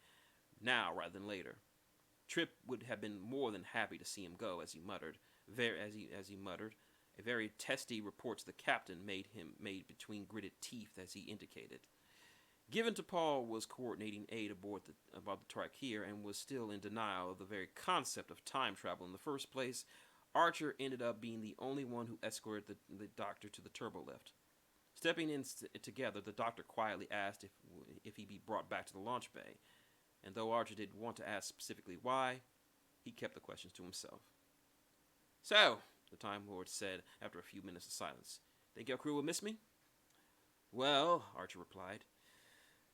now rather than later. Trip would have been more than happy to see him go, as he muttered. A very testy report to the captain made between gritted teeth as he indicated. Given to Paul was coordinating aid aboard the Tarkir and was still in denial of the very concept of time travel in the first place, Archer ended up being the only one who escorted the doctor to the turbolift. Stepping in together, the doctor quietly asked if he be brought back to the launch bay, and though Archer didn't want to ask specifically why, he kept the questions to himself. So, the Time Lord said after a few minutes of silence, think your crew will miss me? Well, Archer replied,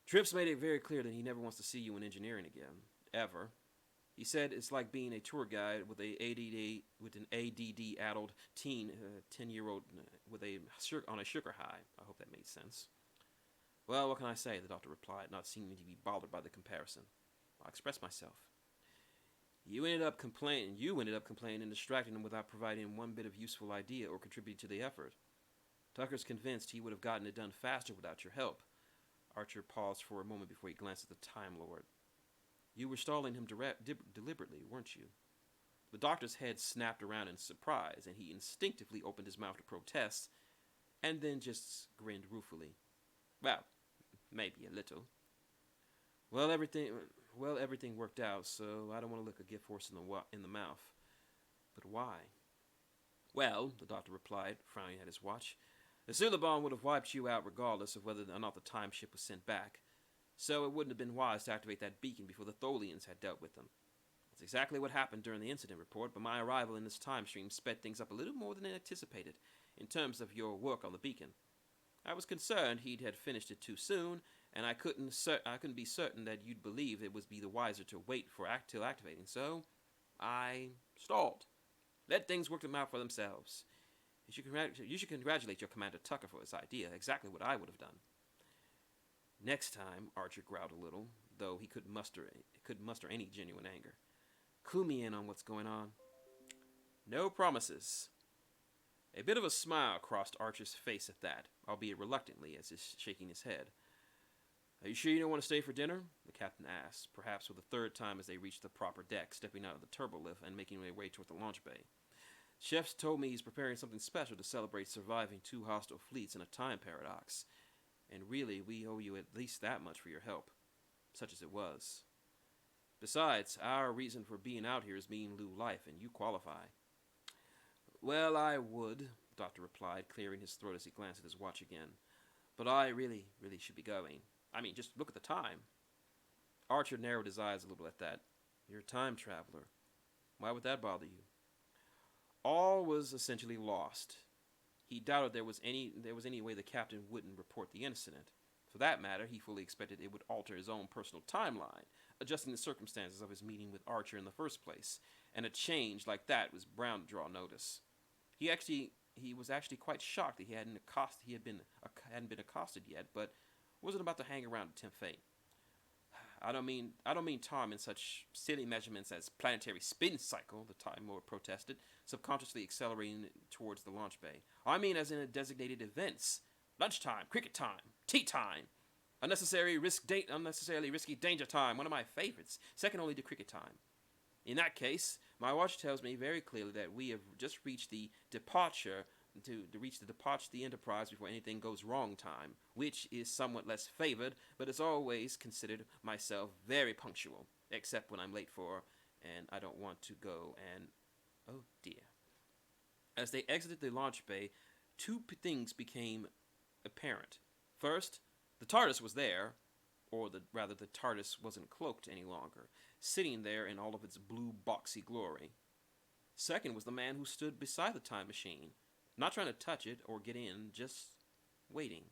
Tripp's made it very clear that he never wants to see you in engineering again, ever. He said it's like being a tour guide with an ADD-addled 10-year-old on a sugar high. I hope that made sense. Well, what can I say? The doctor replied, not seeming to be bothered by the comparison. I'll express myself. You ended up complaining and distracting him without providing one bit of useful idea or contributing to the effort. Tucker's convinced he would have gotten it done faster without your help. Archer paused for a moment before he glanced at the Time Lord. You were stalling him deliberately, weren't you? The doctor's head snapped around in surprise, and he instinctively opened his mouth to protest, and then just grinned ruefully. Well, maybe a little. Well, everything worked out, so I don't want to look a gift horse in the mouth. But why? Well, the doctor replied, frowning at his watch, the Suliban would have wiped you out regardless of whether or not the time ship was sent back. So it wouldn't have been wise to activate that beacon before the Tholians had dealt with them. That's exactly what happened during the incident report, but my arrival in this time stream sped things up a little more than anticipated in terms of your work on the beacon. I was concerned he'd had finished it too soon, and I couldn't be certain that you'd believe it would be the wiser to wait till activating, so I stalled. Let things work them out for themselves. You should congratulate your Commander Tucker for his idea, exactly what I would have done. Next time, Archer growled a little, though he couldn't muster any genuine anger. Clue me in on what's going on. No promises. A bit of a smile crossed Archer's face at that, albeit reluctantly, as he's shaking his head. Are you sure you don't want to stay for dinner? The captain asked, perhaps for the third time as they reached the proper deck, stepping out of the turbolift and making their way toward the launch bay. Chef's told me he's preparing something special to celebrate surviving 2 hostile fleets in a time paradox. And really, we owe you at least that much for your help, such as it was. Besides, our reason for being out here is mean Lou life, and you qualify. Well, I would, the doctor replied, clearing his throat as he glanced at his watch again. But I really should be going. I mean, just look at the time. Archer narrowed his eyes a little at that. You're a time traveler. Why would that bother you? All was essentially lost. He doubted there was any way the captain wouldn't report the incident. For that matter, he fully expected it would alter his own personal timeline, adjusting the circumstances of his meeting with Archer in the first place. And a change like that was bound to draw notice. He was actually quite shocked that he hadn't been accosted yet, but wasn't about to hang around to tempt fate. I don't mean Tom in such silly measurements as planetary spin cycle, the Time Lord protested, subconsciously accelerating towards the launch bay. I mean as in a designated events. Lunchtime, cricket time, tea time, unnecessarily risky danger time, one of my favorites, second only to cricket time. In that case, my watch tells me very clearly that we have just reached the departure to reach the departure of the Enterprise before anything goes wrong time, which is somewhat less favored, but as always considered myself very punctual, except when I'm late for, and I don't want to go, and oh dear. As they exited the launch bay, two things became apparent. First, the TARDIS was there, or the TARDIS wasn't cloaked any longer, sitting there in all of its blue boxy glory. Second was the man who stood beside the time machine, not trying to touch it or get in, just waiting.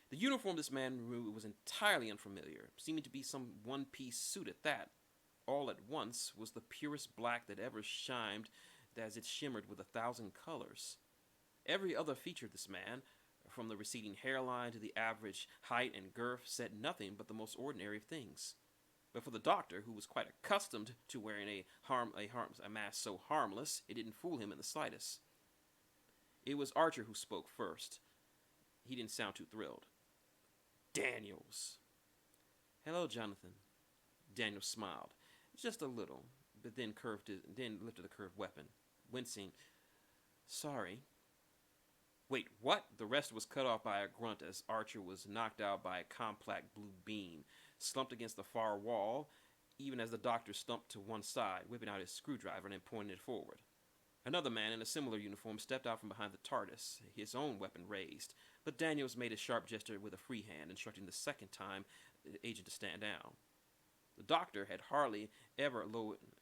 The uniform this man wore was entirely unfamiliar, seeming to be some one-piece suit at that. All at once was the purest black that ever shined as it shimmered with 1,000 colors. Every other feature of this man, from the receding hairline to the average height and girth, said nothing but the most ordinary of things. But for the doctor, who was quite accustomed to wearing a mask so harmless, it didn't fool him in the slightest. It was Archer who spoke first. He didn't sound too thrilled. Daniels. Hello, Jonathan. Daniels smiled, just a little, but then lifted the curved weapon, wincing. Sorry. Wait, what? The rest was cut off by a grunt as Archer was knocked out by a compact blue beam, slumped against the far wall, even as the doctor stumped to one side, whipping out his screwdriver and then pointing it forward. Another man in a similar uniform stepped out from behind the TARDIS, his own weapon raised, but Daniels made a sharp gesture with a free hand, instructing the second time the agent to stand down. The doctor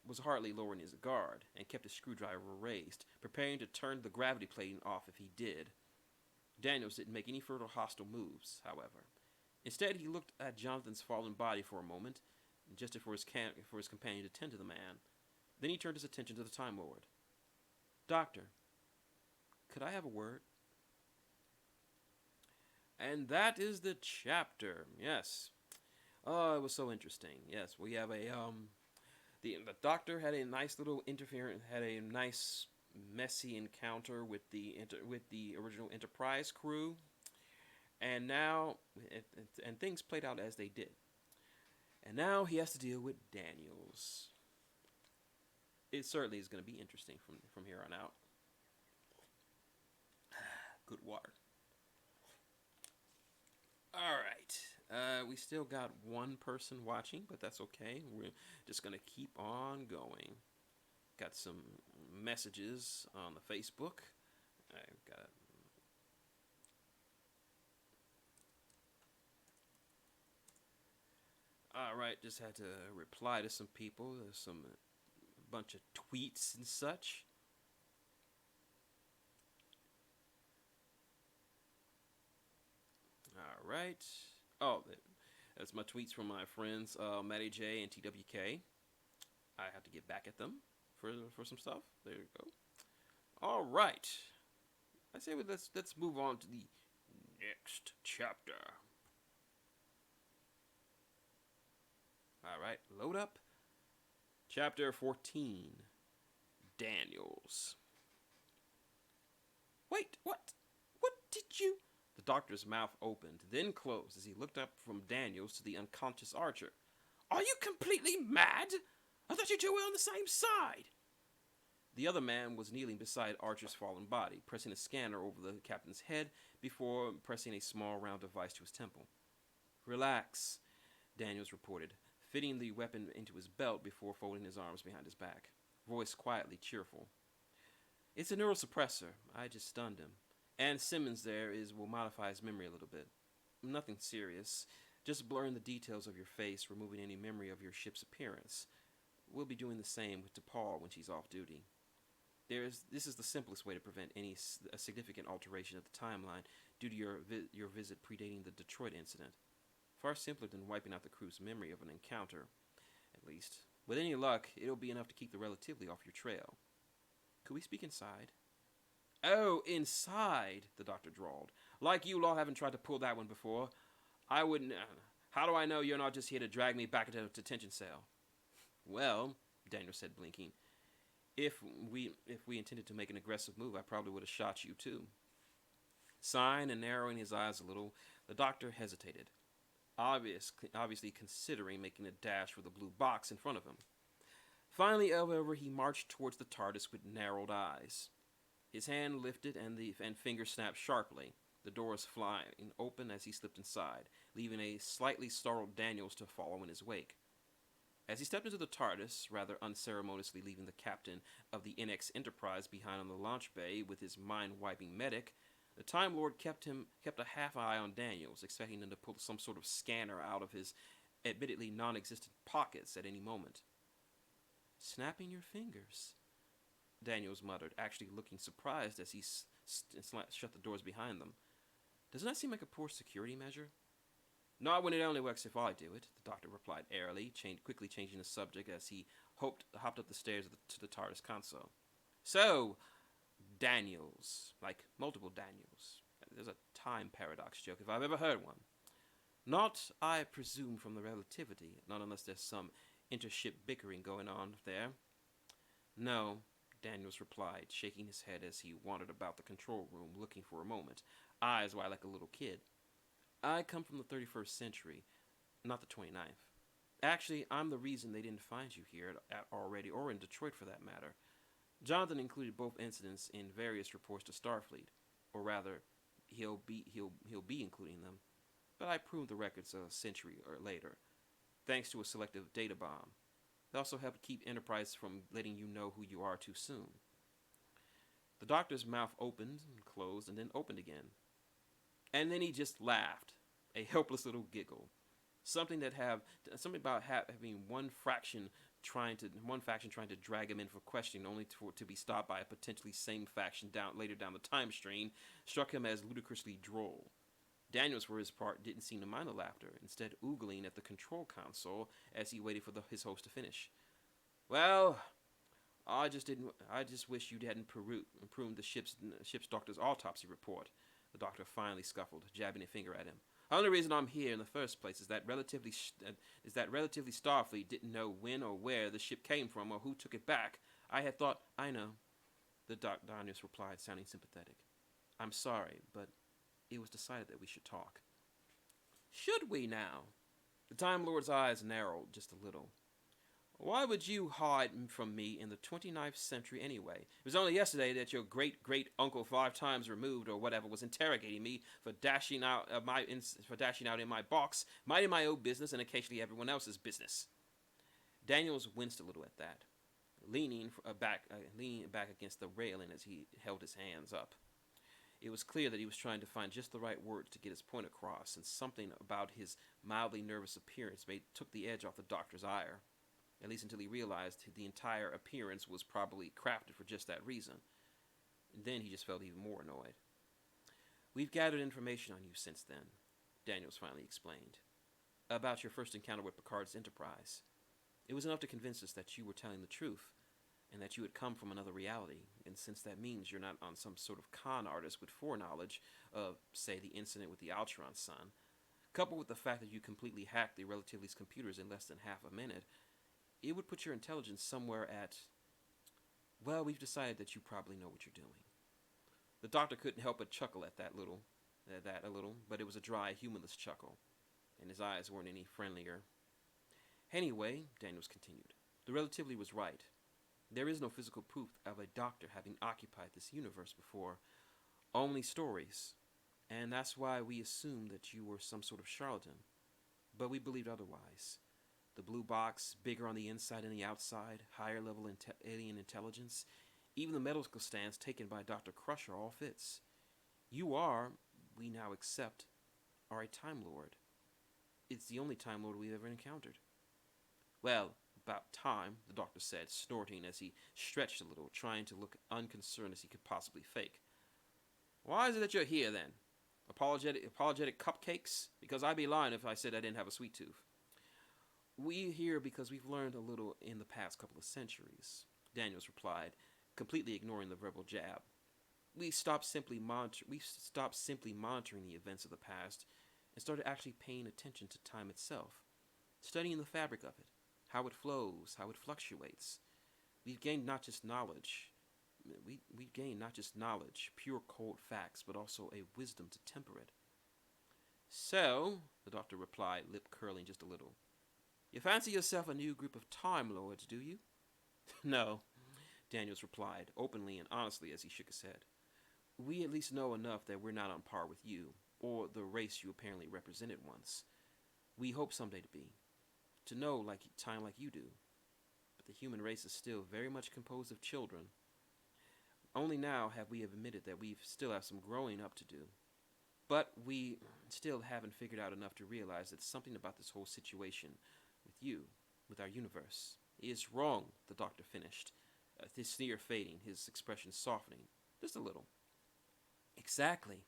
was hardly lowering his guard, and kept his screwdriver raised, preparing to turn the gravity plating off if he did. Daniels didn't make any further hostile moves, however. Instead, he looked at Jonathan's fallen body for a moment, and gestured for his companion to tend to the man. Then he turned his attention to the Time Lord. Doctor, could I have a word? And that is the chapter. Yes. Oh, it was so interesting. Yes, we have the doctor had a nice little had a nice messy encounter with the original Enterprise crew, and now and things played out as they did. And now he has to deal with Daniels. It certainly is going to be interesting from here on out. Good water. All right. We still got one person watching, but that's okay. We're just going to keep on going. Got some messages on the Facebook. I've got... All right, just had to reply to some people. There's some bunch of tweets and such. All right. Oh, that's my tweets from my friends Matty J and TWK. I have to get back at them for some stuff. There you go. All right. I say let's move on to the next chapter. All right, load up. Chapter 14, Daniels. Wait, what? What did you... The doctor's mouth opened, then closed as he looked up from Daniels to the unconscious Archer. Are you completely mad? I thought you two were on the same side. The other man was kneeling beside Archer's fallen body, pressing a scanner over the captain's head before pressing a small round device to his temple. "Relax," Daniels reported, fitting the weapon into his belt before folding his arms behind his back, voice quietly cheerful. "It's a neurosuppressor. I just stunned him. And Simmons will modify his memory a little bit. Nothing serious. Just blurring the details of your face, removing any memory of your ship's appearance. We'll be doing the same with DePaul when she's off duty. This is the simplest way to prevent any significant alteration of the timeline due to your visit predating the Detroit incident. Far simpler than wiping out the crew's memory of an encounter, at least. With any luck, it'll be enough to keep the Relatively off your trail. Could we speak inside?" "Oh, inside," the doctor drawled. "Like you lot haven't tried to pull that one before. I wouldn't... how do I know you're not just here to drag me back into a detention cell?" "Well," Daniel said, blinking, if we intended to make an aggressive move, I probably would have shot you too." Sighing and narrowing his eyes a little, the doctor hesitated, obviously considering making a dash for the blue box in front of him. Finally, however, he marched towards the TARDIS with narrowed eyes. His hand lifted and fingers snapped sharply, the doors flying open as he slipped inside, leaving a slightly startled Daniels to follow in his wake. As he stepped into the TARDIS, rather unceremoniously leaving the captain of the NX Enterprise behind on the launch bay with his mind-wiping medic, the Time Lord kept a half eye on Daniels, expecting him to pull some sort of scanner out of his admittedly non-existent pockets at any moment. "Snapping your fingers," Daniels muttered, actually looking surprised as he shut the doors behind them. "Doesn't that seem like a poor security measure?" "Not when it only works if I do it," the doctor replied airily, quickly changing the subject as he hopped up the stairs to the TARDIS console. "So, Daniels, like multiple Daniels. There's a time paradox joke if I've ever heard one. Not, I presume, from the Relativity, not unless there's some intership bickering going on there." "No," Daniels replied, shaking his head as he wandered about the control room looking for a moment, eyes wide like a little kid. "I come from the 31st century, not the 29th. Actually, I'm the reason they didn't find you here already, or in Detroit for that matter. Jonathan included both incidents in various reports to Starfleet, or rather, he'll be including them. But I pruned the records a century or later, thanks to a selective data bomb. It also helped keep Enterprise from letting you know who you are too soon." The doctor's mouth opened and closed and then opened again. And then he just laughed, a helpless little giggle. Something about having one faction trying to drag him in for questioning, only to be stopped by a potentially same faction later down the time stream, struck him as ludicrously droll. Daniels, for his part, didn't seem to mind the laughter, instead oogling at the control console as he waited for his host to finish. "Well, I just wish you hadn't pruned the ship's doctor's autopsy report," the doctor finally scuffled, jabbing a finger at him. "The only reason I'm here in the first place is that relatively Starfleet didn't know when or where the ship came from or who took it back. I had thought..." "I know," the Daniels replied, sounding sympathetic. "I'm sorry, but it was decided that we should talk." "Should we now?" The Time Lord's eyes narrowed just a little. "Why would you hide from me in the 29th century anyway? It was only yesterday that your great-great-uncle 5 times removed or whatever was interrogating me for dashing out in my box, minding my own business and occasionally everyone else's business." Daniels winced a little at that, leaning back against the railing as he held his hands up. It was clear that he was trying to find just the right words to get his point across, and something about his mildly nervous appearance took the edge off the doctor's ire. At least until he realized the entire appearance was probably crafted for just that reason. And then he just felt even more annoyed. "We've gathered information on you since then," Daniels finally explained, "about your first encounter with Picard's Enterprise. It was enough to convince us that you were telling the truth, and that you had come from another reality, and since that means you're not on some sort of con artist with foreknowledge of, say, the incident with the Altron sun, coupled with the fact that you completely hacked the Relativity's computers in less than half a minute, it would put your intelligence somewhere at... Well, we've decided that you probably know what you're doing." The doctor couldn't help but chuckle at that a little, but it was a dry, humorless chuckle, and his eyes weren't any friendlier. "Anyway," Daniels continued, "the Relativity was right. There is no physical proof of a doctor having occupied this universe before, only stories. And that's why we assumed that you were some sort of charlatan. But we believed otherwise. The blue box, bigger on the inside than the outside, higher level alien intelligence, even the medical stance taken by Dr. Crusher all fits. You are, we now accept, are a Time Lord. It's the only Time Lord we've ever encountered. Well, about time, the doctor said, snorting as he stretched a little, trying to look unconcerned as he could possibly fake. Why is it that you're here, then? Apologetic cupcakes? Because I'd be lying if I said I didn't have a sweet tooth. We're here because we've learned a little in the past couple of centuries, Daniels replied, completely ignoring the verbal jab. We stopped simply monitoring the events of the past and started actually paying attention to time itself, studying the fabric of it, how it flows, how it fluctuates. We've gained not just knowledge, pure cold facts, but also a wisdom to temper it. So, the doctor replied, lip curling just a little, you fancy yourself a new group of Time Lords, do you? No, Daniels replied, openly and honestly as he shook his head. We at least know enough that we're not on par with you, or the race you apparently represented once. We hope someday to be. To know time like you do. But the human race is still very much composed of children. Only now have we admitted that we still have some growing up to do. But we still haven't figured out enough to realize that something about this whole situation with you, with our universe, is wrong, the doctor finished, his sneer fading, his expression softening, just a little. Exactly.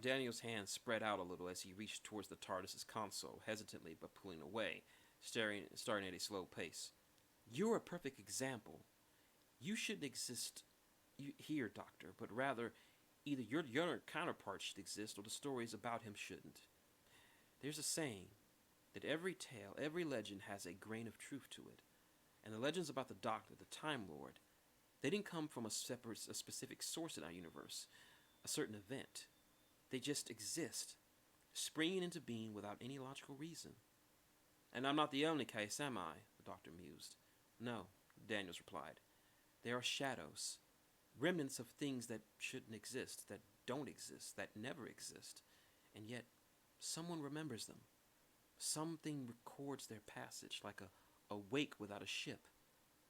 Daniel's hand spread out a little as he reached towards the TARDIS's console, hesitantly but pulling away, starting at a slow pace. You're a perfect example. You shouldn't exist here, Doctor, but rather either your counterpart should exist or the stories about him shouldn't. There's a saying that every tale, every legend has a grain of truth to it. And the legends about the Doctor, the Time Lord, they didn't come from a specific source in our universe, a certain event. They just exist, springing into being without any logical reason. And I'm not the only case, am I? The doctor mused. No, Daniels replied. There are shadows, remnants of things that shouldn't exist, that don't exist, that never exist. And yet, someone remembers them. Something records their passage, like a wake without a ship.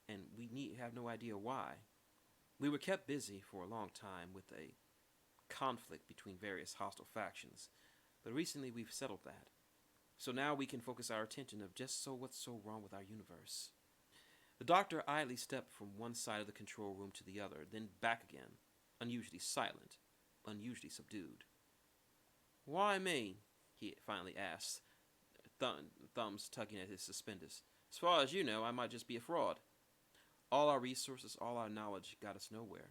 And we have no idea why. We were kept busy for a long time with a conflict between various hostile factions, but recently we've settled that. So now we can focus our attention of what's so wrong with our universe. The doctor idly stepped from one side of the control room to the other, then back again, unusually silent, unusually subdued. Why me? He finally asked, thumbs tugging at his suspenders. As far as you know, I might just be a fraud. All our resources, all our knowledge got us nowhere.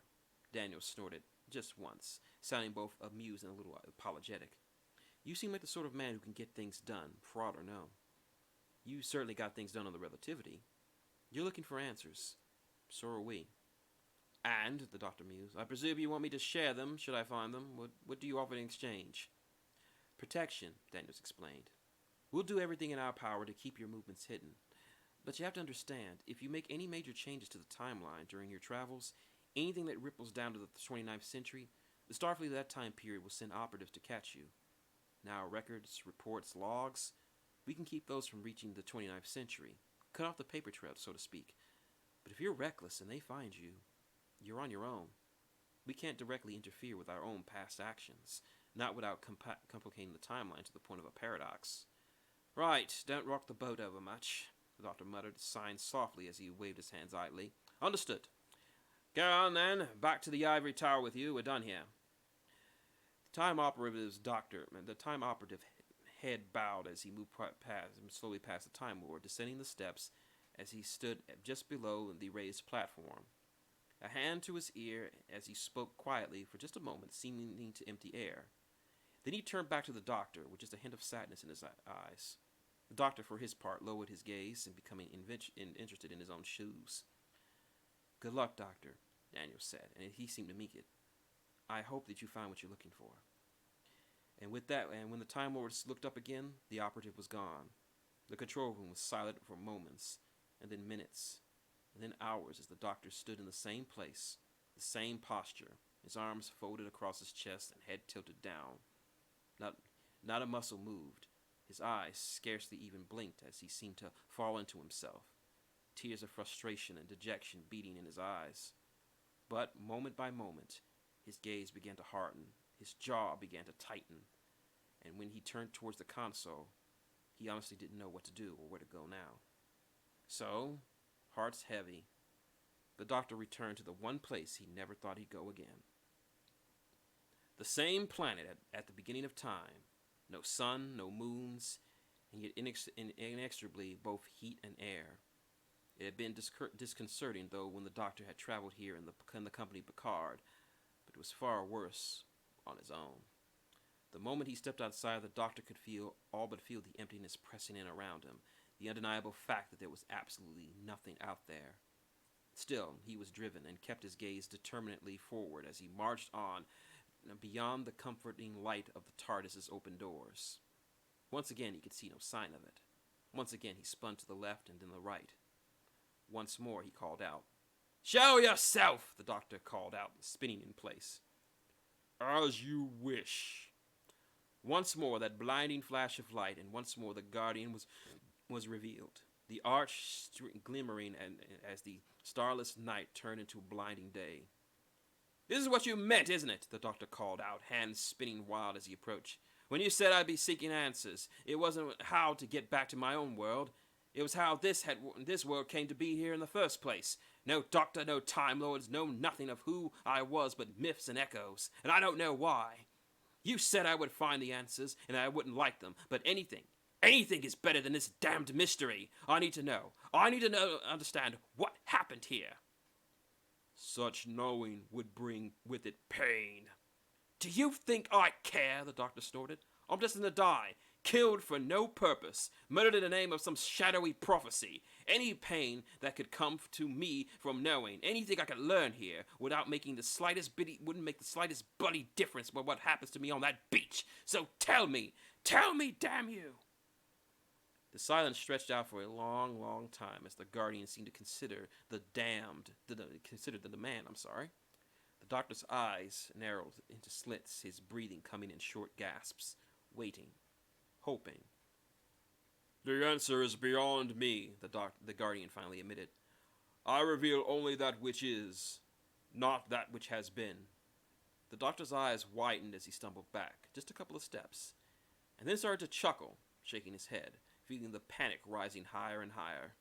Daniel snorted, just once, sounding both amused and a little apologetic. You seem like the sort of man who can get things done, fraud or no. You certainly got things done on the relativity. You're looking for answers. So are we. And, the doctor mused, I presume you want me to share them, should I find them? What do you offer in exchange? Protection, Daniels explained. We'll do everything in our power to keep your movements hidden. But you have to understand, if you make any major changes to the timeline during your travels, anything that ripples down to the 29th century, the Starfleet of that time period will send operatives to catch you. Now, records, reports, logs, we can keep those from reaching the 29th century. Cut off the paper trail, so to speak. But if you're reckless and they find you, you're on your own. We can't directly interfere with our own past actions, not without complicating the timeline to the point of a paradox. Right, don't rock the boat over much, the doctor muttered, sighing softly as he waved his hands idly. Understood. Go on then, back to the ivory tower with you, we're done here. The time operative head bowed as he moved slowly past the Time Lord, descending the steps as he stood just below the raised platform. A hand to his ear as he spoke quietly for just a moment, seeming to empty air. Then he turned back to the doctor, with just a hint of sadness in his eyes. The doctor, for his part, lowered his gaze and becoming interested in his own shoes. Good luck, Doctor, Daniel said, and he seemed to mean it. I hope that you find what you're looking for. And with that, and when the Time Lord looked up again, the operative was gone. The control room was silent for moments, and then minutes, and then hours as the doctor stood in the same place, the same posture, his arms folded across his chest and head tilted down. Not, not a muscle moved. His eyes scarcely even blinked as he seemed to fall into himself, tears of frustration and dejection beating in his eyes. But moment by moment, his gaze began to harden, his jaw began to tighten, and when he turned towards the console, he honestly didn't know what to do or where to go now. So, hearts heavy, the doctor returned to the one place he never thought he'd go again. The same planet at the beginning of time. No sun, no moons, and yet inexorably both heat and air. It had been disconcerting, though, when the doctor had traveled here in the company Picard, but it was far worse on his own. The moment he stepped outside, the doctor could all but feel the emptiness pressing in around him, the undeniable fact that there was absolutely nothing out there. Still, he was driven and kept his gaze determinedly forward as he marched on beyond the comforting light of the TARDIS's open doors. Once again, he could see no sign of it. Once again, he spun to the left and then the right. Once more, he called out. "Show yourself!" the doctor called out, spinning in place. "As you wish." Once more, that blinding flash of light, and once more the Guardian was revealed, the arch glimmering as the starless night turned into blinding day. "This is what you meant, isn't it?" the doctor called out, hands spinning wild as he approached. "When you said I'd be seeking answers, it wasn't how to get back to my own world. It was how this world came to be here in the first place. No doctor, no Time Lords, no nothing of who I was but myths and echoes, and I don't know why. You said I would find the answers, and I wouldn't like them, but anything is better than this damned mystery. I need to know, understand what happened here." "Such knowing would bring with it pain." "Do you think I care?" the doctor snorted. "I'm destined to die, killed for no purpose, murdered in the name of some shadowy prophecy. Any pain that could come to me from knowing, anything I could learn here, without making wouldn't make the slightest bloody difference by what happens to me on that beach. So tell me, damn you!" The silence stretched out for a long, long time as the Guardian seemed to consider the demand. The doctor's eyes narrowed into slits, his breathing coming in short gasps, waiting, hoping. "The answer is beyond me," the Guardian finally admitted. "I reveal only that which is, not that which has been." The doctor's eyes widened as he stumbled back, just a couple of steps, and then started to chuckle, shaking his head, feeling the panic rising higher and higher.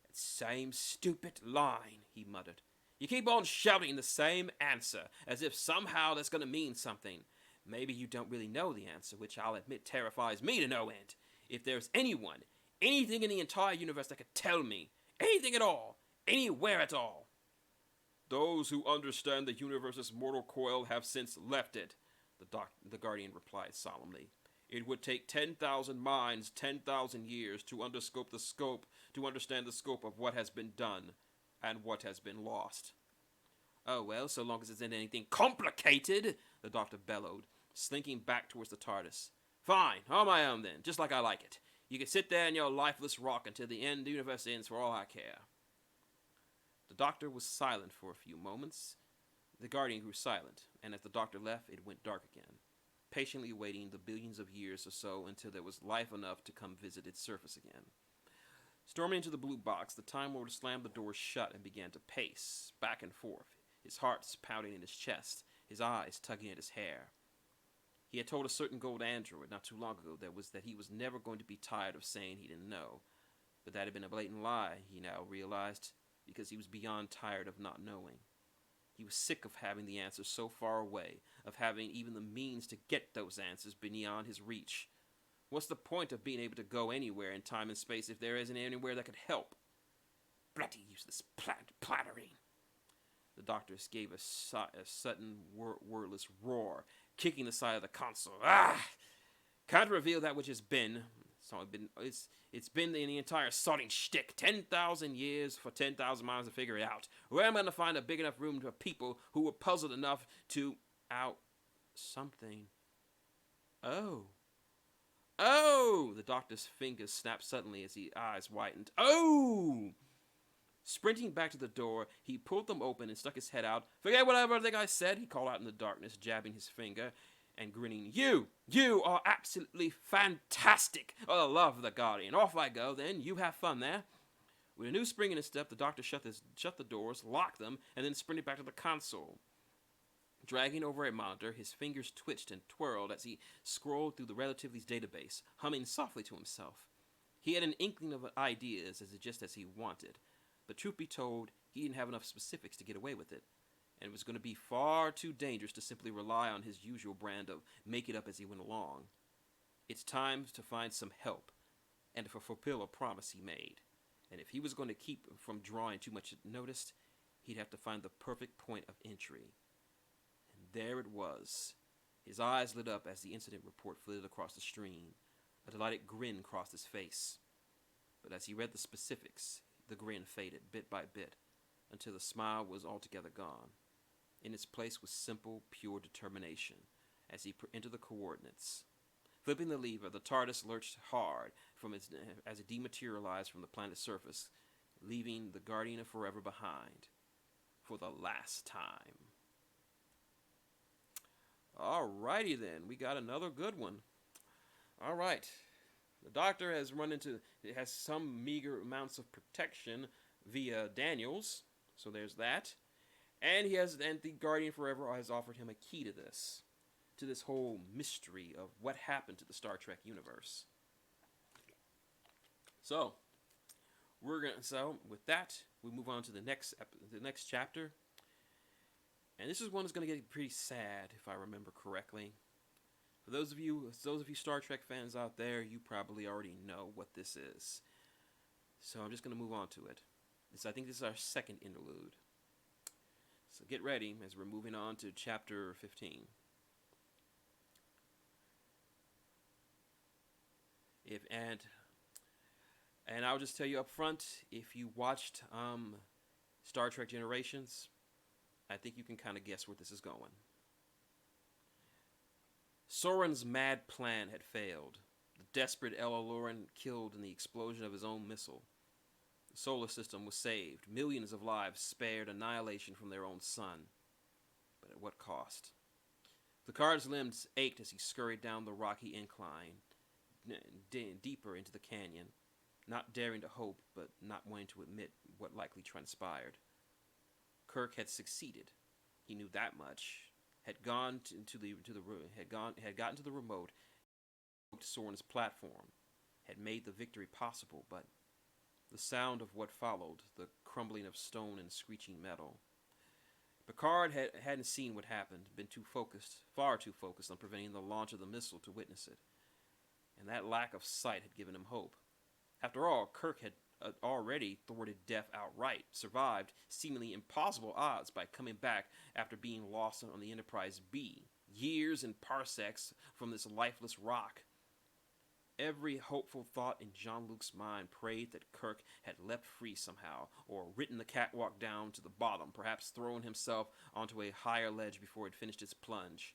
"That same stupid line," he muttered. "You keep on shouting the same answer, as if somehow that's going to mean something. Maybe you don't really know the answer, which I'll admit terrifies me to no end. If there's anyone, anything in the entire universe that could tell me, anything at all, anywhere at all." "Those who understand the universe's mortal coil have since left it," the Guardian replied solemnly. "It would take 10,000 minds, 10,000 years to understand the scope of what has been done and what has been lost." "Oh, well, so long as it isn't anything complicated," the doctor bellowed, slinking back towards the TARDIS. "Fine, on my own then, just like I like it. You can sit there in your lifeless rock until the universe ends for all I care." The doctor was silent for a few moments. The Guardian grew silent, and as the doctor left, it went dark again, patiently waiting the billions of years or so until there was life enough to come visit its surface again. Storming into the blue box, the Time Lord slammed the door shut and began to pace back and forth, his heart pounding in his chest, his eyes tugging at his hair. He had told a certain gold android not too long ago that he was never going to be tired of saying he didn't know, but that had been a blatant lie, he now realized, because he was beyond tired of not knowing. He was sick of having the answers so far away, of having even the means to get those answers beyond his reach. What's the point of being able to go anywhere in time and space if there isn't anywhere that could help? Bloody useless plattering. The doctor gave a sudden wordless roar, kicking the side of the console. "Ah! Can't reveal that which has been. It's been in the entire sodding shtick. 10,000 years for 10,000 miles to figure it out. Where am I going to find a big enough room for people who were puzzled enough to out something? Oh! The doctor's fingers snapped suddenly as his eyes widened. "Oh! Sprinting back to the door, he pulled them open and stuck his head out. "Forget whatever I think I said," he called out in the darkness, jabbing his finger and grinning. You are absolutely fantastic. Oh, the love of the Guardian. Off I go, then. You have fun there." With a new spring in his step, the doctor shut the doors, locked them, and then sprinted back to the console. Dragging over a monitor, his fingers twitched and twirled as he scrolled through the Relativities database, humming softly to himself. He had an inkling of ideas just as he wanted, but truth be told, he didn't have enough specifics to get away with it, and it was going to be far too dangerous to simply rely on his usual brand of make it up as he went along. It's time to find some help, and to fulfill a promise he made. And if he was going to keep from drawing too much notice, he'd have to find the perfect point of entry. And there it was. His eyes lit up as the incident report flitted across the screen. A delighted grin crossed his face. But as he read the specifics, the grin faded bit by bit, until the smile was altogether gone. In its place was simple, pure determination, as he entered the coordinates. Flipping the lever, the TARDIS lurched hard as it dematerialized from the planet's surface, leaving the Guardian of Forever behind for the last time. Alrighty then, we got another good one. Alright, the Doctor has has some meager amounts of protection via Daniels, so there's that. And the Guardian Forever has offered him a key to this whole mystery of what happened to the Star Trek universe. So with that, we move on to the next chapter. And this is one that's going to get pretty sad, if I remember correctly. For those of you Star Trek fans out there, you probably already know what this is. So I'm just going to move on to it. I think this is our second interlude. So get ready as we're moving on to chapter 15. And I'll just tell you up front, if you watched Star Trek Generations, I think you can kind of guess where this is going. Soren's mad plan had failed. The desperate Ella Loren killed in the explosion of his own missile. The solar system was saved. Millions of lives spared annihilation from their own sun. But at what cost? Picard's limbs ached as he scurried down the rocky incline, deeper into the canyon, not daring to hope, but not wanting to admit what likely transpired. Kirk had succeeded. He knew that much. Had gotten to the remote, to Soren's platform, had made the victory possible, but the sound of what followed, the crumbling of stone and screeching metal. Picard hadn't seen what happened, been far too focused on preventing the launch of the missile to witness it. And that lack of sight had given him hope. After all, Kirk had already thwarted death outright, survived seemingly impossible odds by coming back after being lost on the Enterprise B, years and parsecs from this lifeless rock. Every hopeful thought in Jean-Luc's mind prayed that Kirk had leapt free somehow, or ridden the catwalk down to the bottom, perhaps thrown himself onto a higher ledge before it finished its plunge.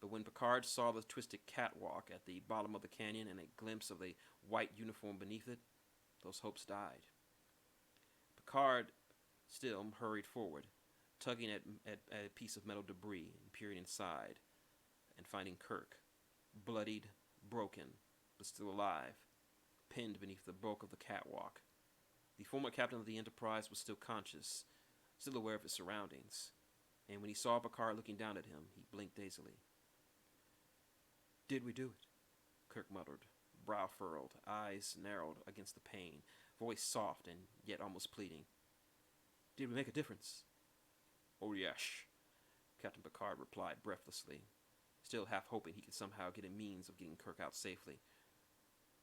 But when Picard saw the twisted catwalk at the bottom of the canyon and a glimpse of the white uniform beneath it, those hopes died. Picard still hurried forward, tugging at a piece of metal debris and peering inside, and finding Kirk, bloodied, broken, but still alive, pinned beneath the bulk of the catwalk. The former captain of the Enterprise was still conscious, still aware of his surroundings, and when he saw Picard looking down at him, he blinked dazedly. "Did we do it?" Kirk muttered, brow furrowed, eyes narrowed against the pain, voice soft and yet almost pleading. "Did we make a difference?" "Oh, yes," Captain Picard replied breathlessly, still half hoping he could somehow get a means of getting Kirk out safely.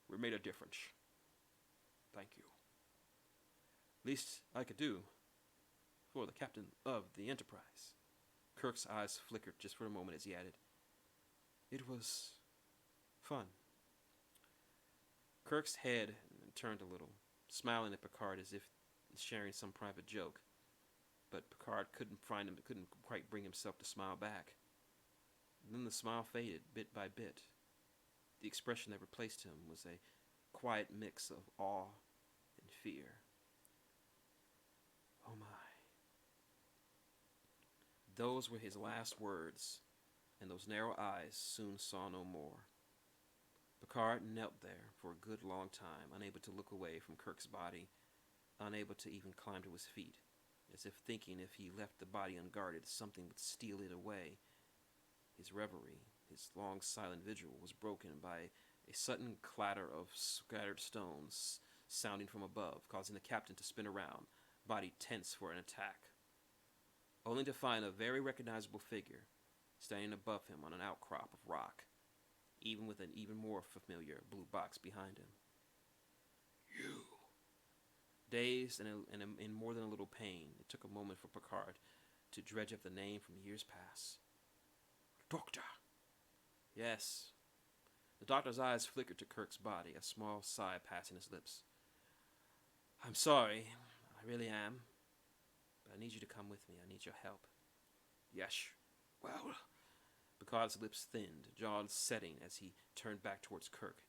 "We made a difference. Thank you. Least I could do for the captain of the Enterprise." Kirk's eyes flickered just for a moment as he added, "It was fun." Kirk's head turned a little, smiling at Picard as if sharing some private joke. But Picard couldn't quite bring himself to smile back. And then the smile faded bit by bit. The expression that replaced him was a quiet mix of awe and fear. Those were his last words, and those narrow eyes soon saw no more. Picard knelt there for a good long time, unable to look away from Kirk's body, unable to even climb to his feet, as if thinking if he left the body unguarded, something would steal it away. His reverie, his long silent vigil, was broken by a sudden clatter of scattered stones sounding from above, causing the captain to spin around, body tense for an attack, only to find a very recognizable figure standing above him on an outcrop of rock, even with an even more familiar blue box behind him. You. Dazed and in more than a little pain, it took a moment for Picard to dredge up the name from years past. Doctor. Yes. The doctor's eyes flickered to Kirk's body, a small sigh passing his lips. I'm sorry. I really am. But I need you to come with me. I need your help. Yes. Well. Picard's lips thinned, jaw setting as he turned back towards Kirk,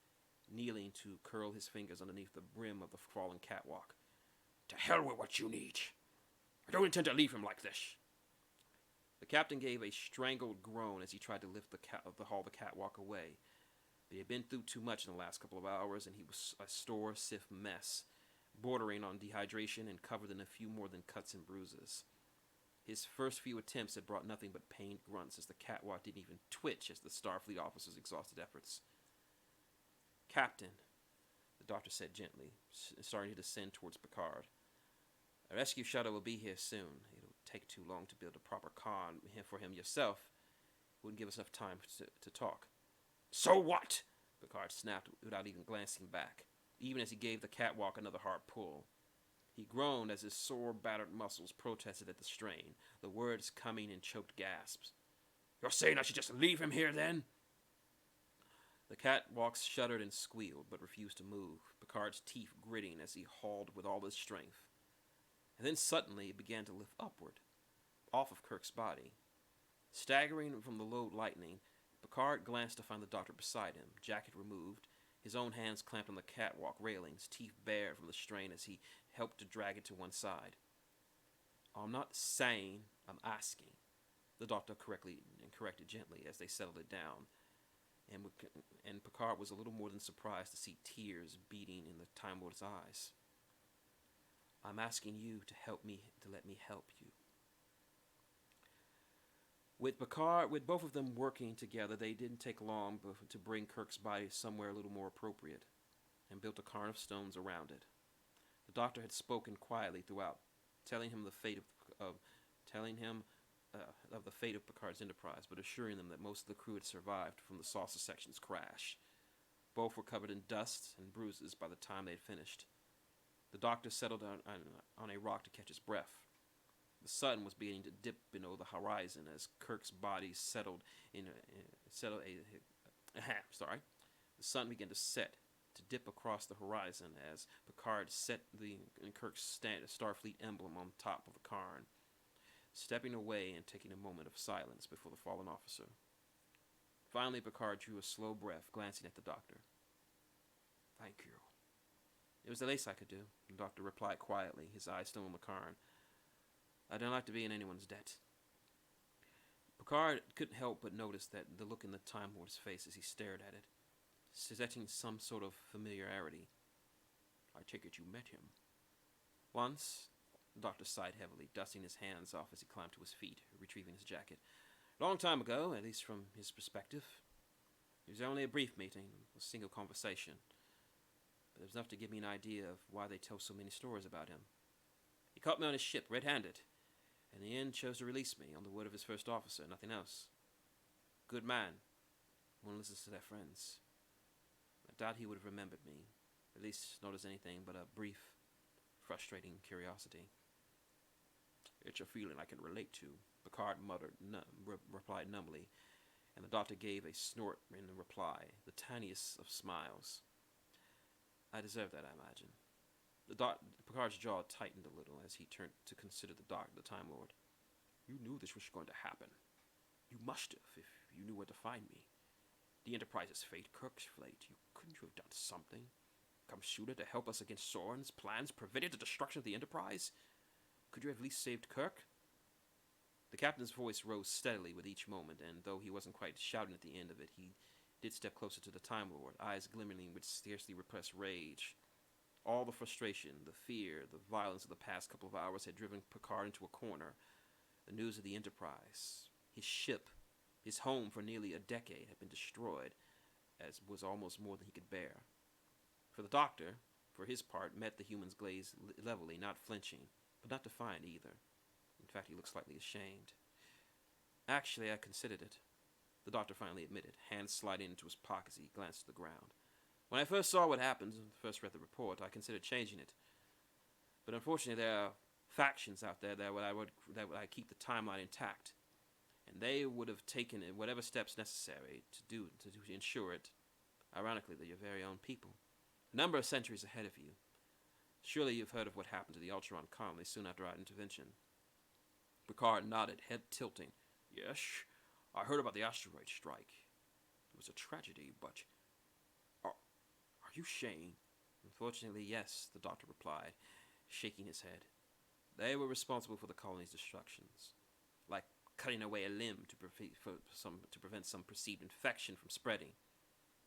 kneeling to curl his fingers underneath the brim of the fallen catwalk. To hell with what you need. I don't intend to leave him like this. The captain gave a strangled groan as he tried to lift haul the catwalk away. But he had been through too much in the last couple of hours, and he was a store-sift mess, bordering on dehydration and covered in a few more than cuts and bruises. His first few attempts had brought nothing but pained grunts as the catwalk didn't even twitch as the Starfleet officers exhausted efforts. Captain, the doctor said gently, starting to descend towards Picard. A rescue shuttle will be here soon. It'll take too long to build a proper car for him yourself. Wouldn't give us enough time to talk. So what? Picard snapped without even glancing back, even as he gave the catwalk another hard pull. He groaned as his sore, battered muscles protested at the strain, the words coming in choked gasps. You're saying I should just leave him here, then? The catwalk shuddered and squealed, but refused to move, Picard's teeth gritting as he hauled with all his strength. And then suddenly it began to lift upward, off of Kirk's body. Staggering from the low lightning, Picard glanced to find the doctor beside him, jacket removed, his own hands clamped on the catwalk railings, teeth bared from the strain as he helped to drag it to one side. I'm not saying, I'm asking, the doctor corrected gently as they settled it down. And Picard was a little more than surprised to see tears beating in the Time Lord's eyes. I'm asking you to let me help you. With both of them working together, they didn't take long to bring Kirk's body somewhere a little more appropriate, and built a cairn of stones around it. The doctor had spoken quietly throughout, telling him of the fate of Picard's Enterprise, but assuring them that most of the crew had survived from the saucer section's crash. Both were covered in dust and bruises by the time they had finished. The doctor settled on a rock to catch his breath. The sun was beginning to dip below the horizon as Kirk's body settled. The sun began to set, to dip across the horizon as Picard set Kirk's Starfleet emblem on top of the cairn, stepping away and taking a moment of silence before the fallen officer. Finally, Picard drew a slow breath, glancing at the doctor. Thank you. It was the least I could do, the doctor replied quietly, his eyes still on the cairn. I don't like to be in anyone's debt. Picard couldn't help but notice that the look in the Time Lord's face as he stared at it, suggesting some sort of familiarity. I take it you met him. Once, the doctor sighed heavily, dusting his hands off as he climbed to his feet, retrieving his jacket. Long time ago, at least from his perspective. It was only a brief meeting, a single conversation. But it was enough to give me an idea of why they tell so many stories about him. He caught me on his ship, red-handed, and in the end chose to release me on the word of his first officer, nothing else. Good man. One listens to their friends. I doubt he would have remembered me, at least not as anything but a brief, frustrating curiosity. It's a feeling I can relate to, Picard replied numbly, and the doctor gave a snort in reply, the tiniest of smiles. I deserve that, I imagine. Picard's jaw tightened a little as he turned to consider the Time Lord. You knew this was going to happen. You must have, if you knew where to find me. The Enterprise's fate, Kirk's fate. Couldn't you have done something? Come sooner to help us against Soren's plans, prevented the destruction of the Enterprise? Could you have at least saved Kirk? The captain's voice rose steadily with each moment, and though he wasn't quite shouting at the end of it, he did step closer to the Time Lord, eyes glimmering with scarcely repressed rage. All the frustration, the fear, the violence of the past couple of hours had driven Picard into a corner. The news of the Enterprise, his ship, his home for nearly a decade had been destroyed, as was almost more than he could bear. For the Doctor, for his part, met the human's gaze levelly, not flinching, but not defiant either. In fact, he looked slightly ashamed. Actually, I considered it, the Doctor finally admitted, hands sliding into his pocket as he glanced at the ground. When I first saw what happened, first read the report, I considered changing it. But unfortunately, there are factions out there that would keep the timeline intact, and they would have taken whatever steps necessary to ensure it. Ironically, they're your very own people, a number of centuries ahead of you. Surely you've heard of what happened to the Ultron colony soon after our intervention. Picard nodded, head tilting. Yes, I heard about the asteroid strike. It was a tragedy, but... Are you Shane? Unfortunately, yes, the Doctor replied, shaking his head. They were responsible for the colony's destructions, like cutting away a limb to prevent some perceived infection from spreading.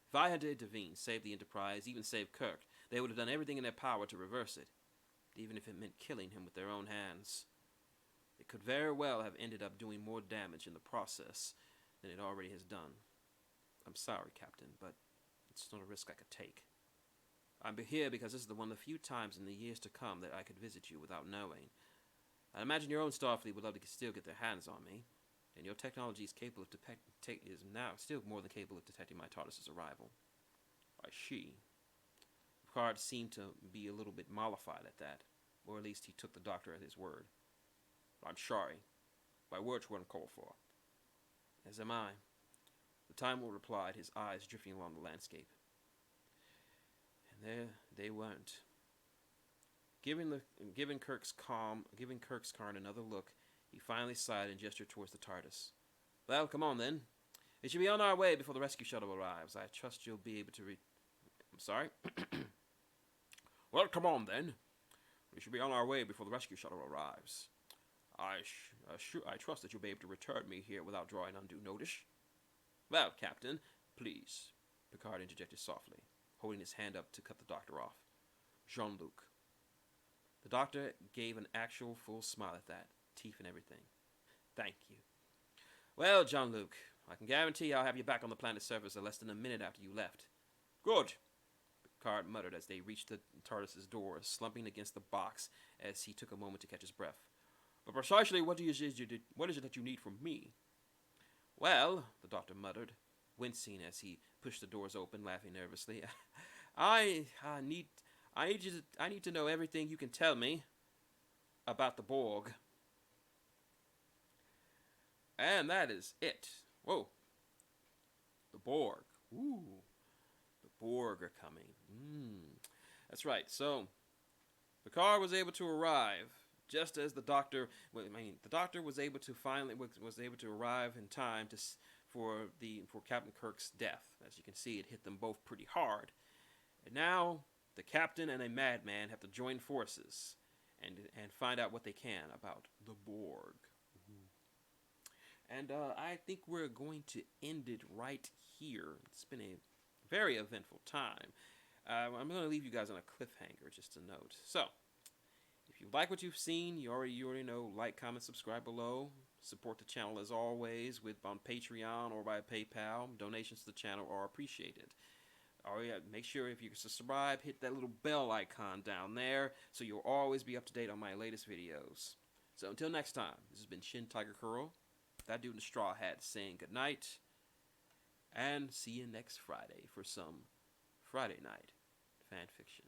If I had to intervene, save the Enterprise, even save Kirk, they would have done everything in their power to reverse it, even if it meant killing him with their own hands. It could very well have ended up doing more damage in the process than it already has done. I'm sorry, Captain, but it's not a risk I could take. I'm here because this is one of the few times in the years to come that I could visit you without knowing. I imagine your own Starfleet would love to still get their hands on me, and your technology is is now still more than capable of detecting my TARDIS's arrival. I see. Picard seemed to be a little bit mollified at that, or at least he took the Doctor at his word. I'm sorry. My words weren't called for. As am I. The Time Lord replied, his eyes drifting along the landscape. And there they weren't. Giving Kirk's card another look, he finally sighed and gestured towards the TARDIS. Well, come on then. We should be on our way before the rescue shuttle arrives. I trust you'll be able to I'm sorry? Well, come on then. We should be on our way before the rescue shuttle arrives. I trust that you'll be able to return me here without drawing undue notice. Well, Captain, please, Picard interjected softly, holding his hand up to cut the Doctor off. Jean-Luc. The Doctor gave an actual full smile at that, teeth and everything. Thank you. Well, Jean-Luc, I can guarantee I'll have you back on the planet's surface in less than a minute after you left. Good, Picard muttered as they reached the TARDIS's door, slumping against the box as he took a moment to catch his breath. But precisely what is it that you need from me? Well, the Doctor muttered, wincing as he pushed the doors open, laughing nervously. I need to know everything you can tell me about the Borg. And that is it. Whoa. The Borg. Ooh. The Borg are coming. That's right. So, Picard was able to arrive just as the Doctor. The Doctor was able to arrive in time for Captain Kirk's death. As you can see, it hit them both pretty hard. And now the Captain and a Madman have to join forces and find out what they can about the Borg. And I think we're going to end it right here. It's been a very eventful time. I'm going to leave you guys on a cliffhanger, just a note. So, if you like what you've seen, you already know, like, comment, subscribe below. Support the channel as always on Patreon or by PayPal. Donations to the channel are appreciated. Make sure if you subscribe, hit that little bell icon down there so you'll always be up to date on my latest videos. So until next time, this has been Shin Tiger Curl, that dude in the straw hat, saying goodnight, and see you next Friday for some Friday night fan fiction.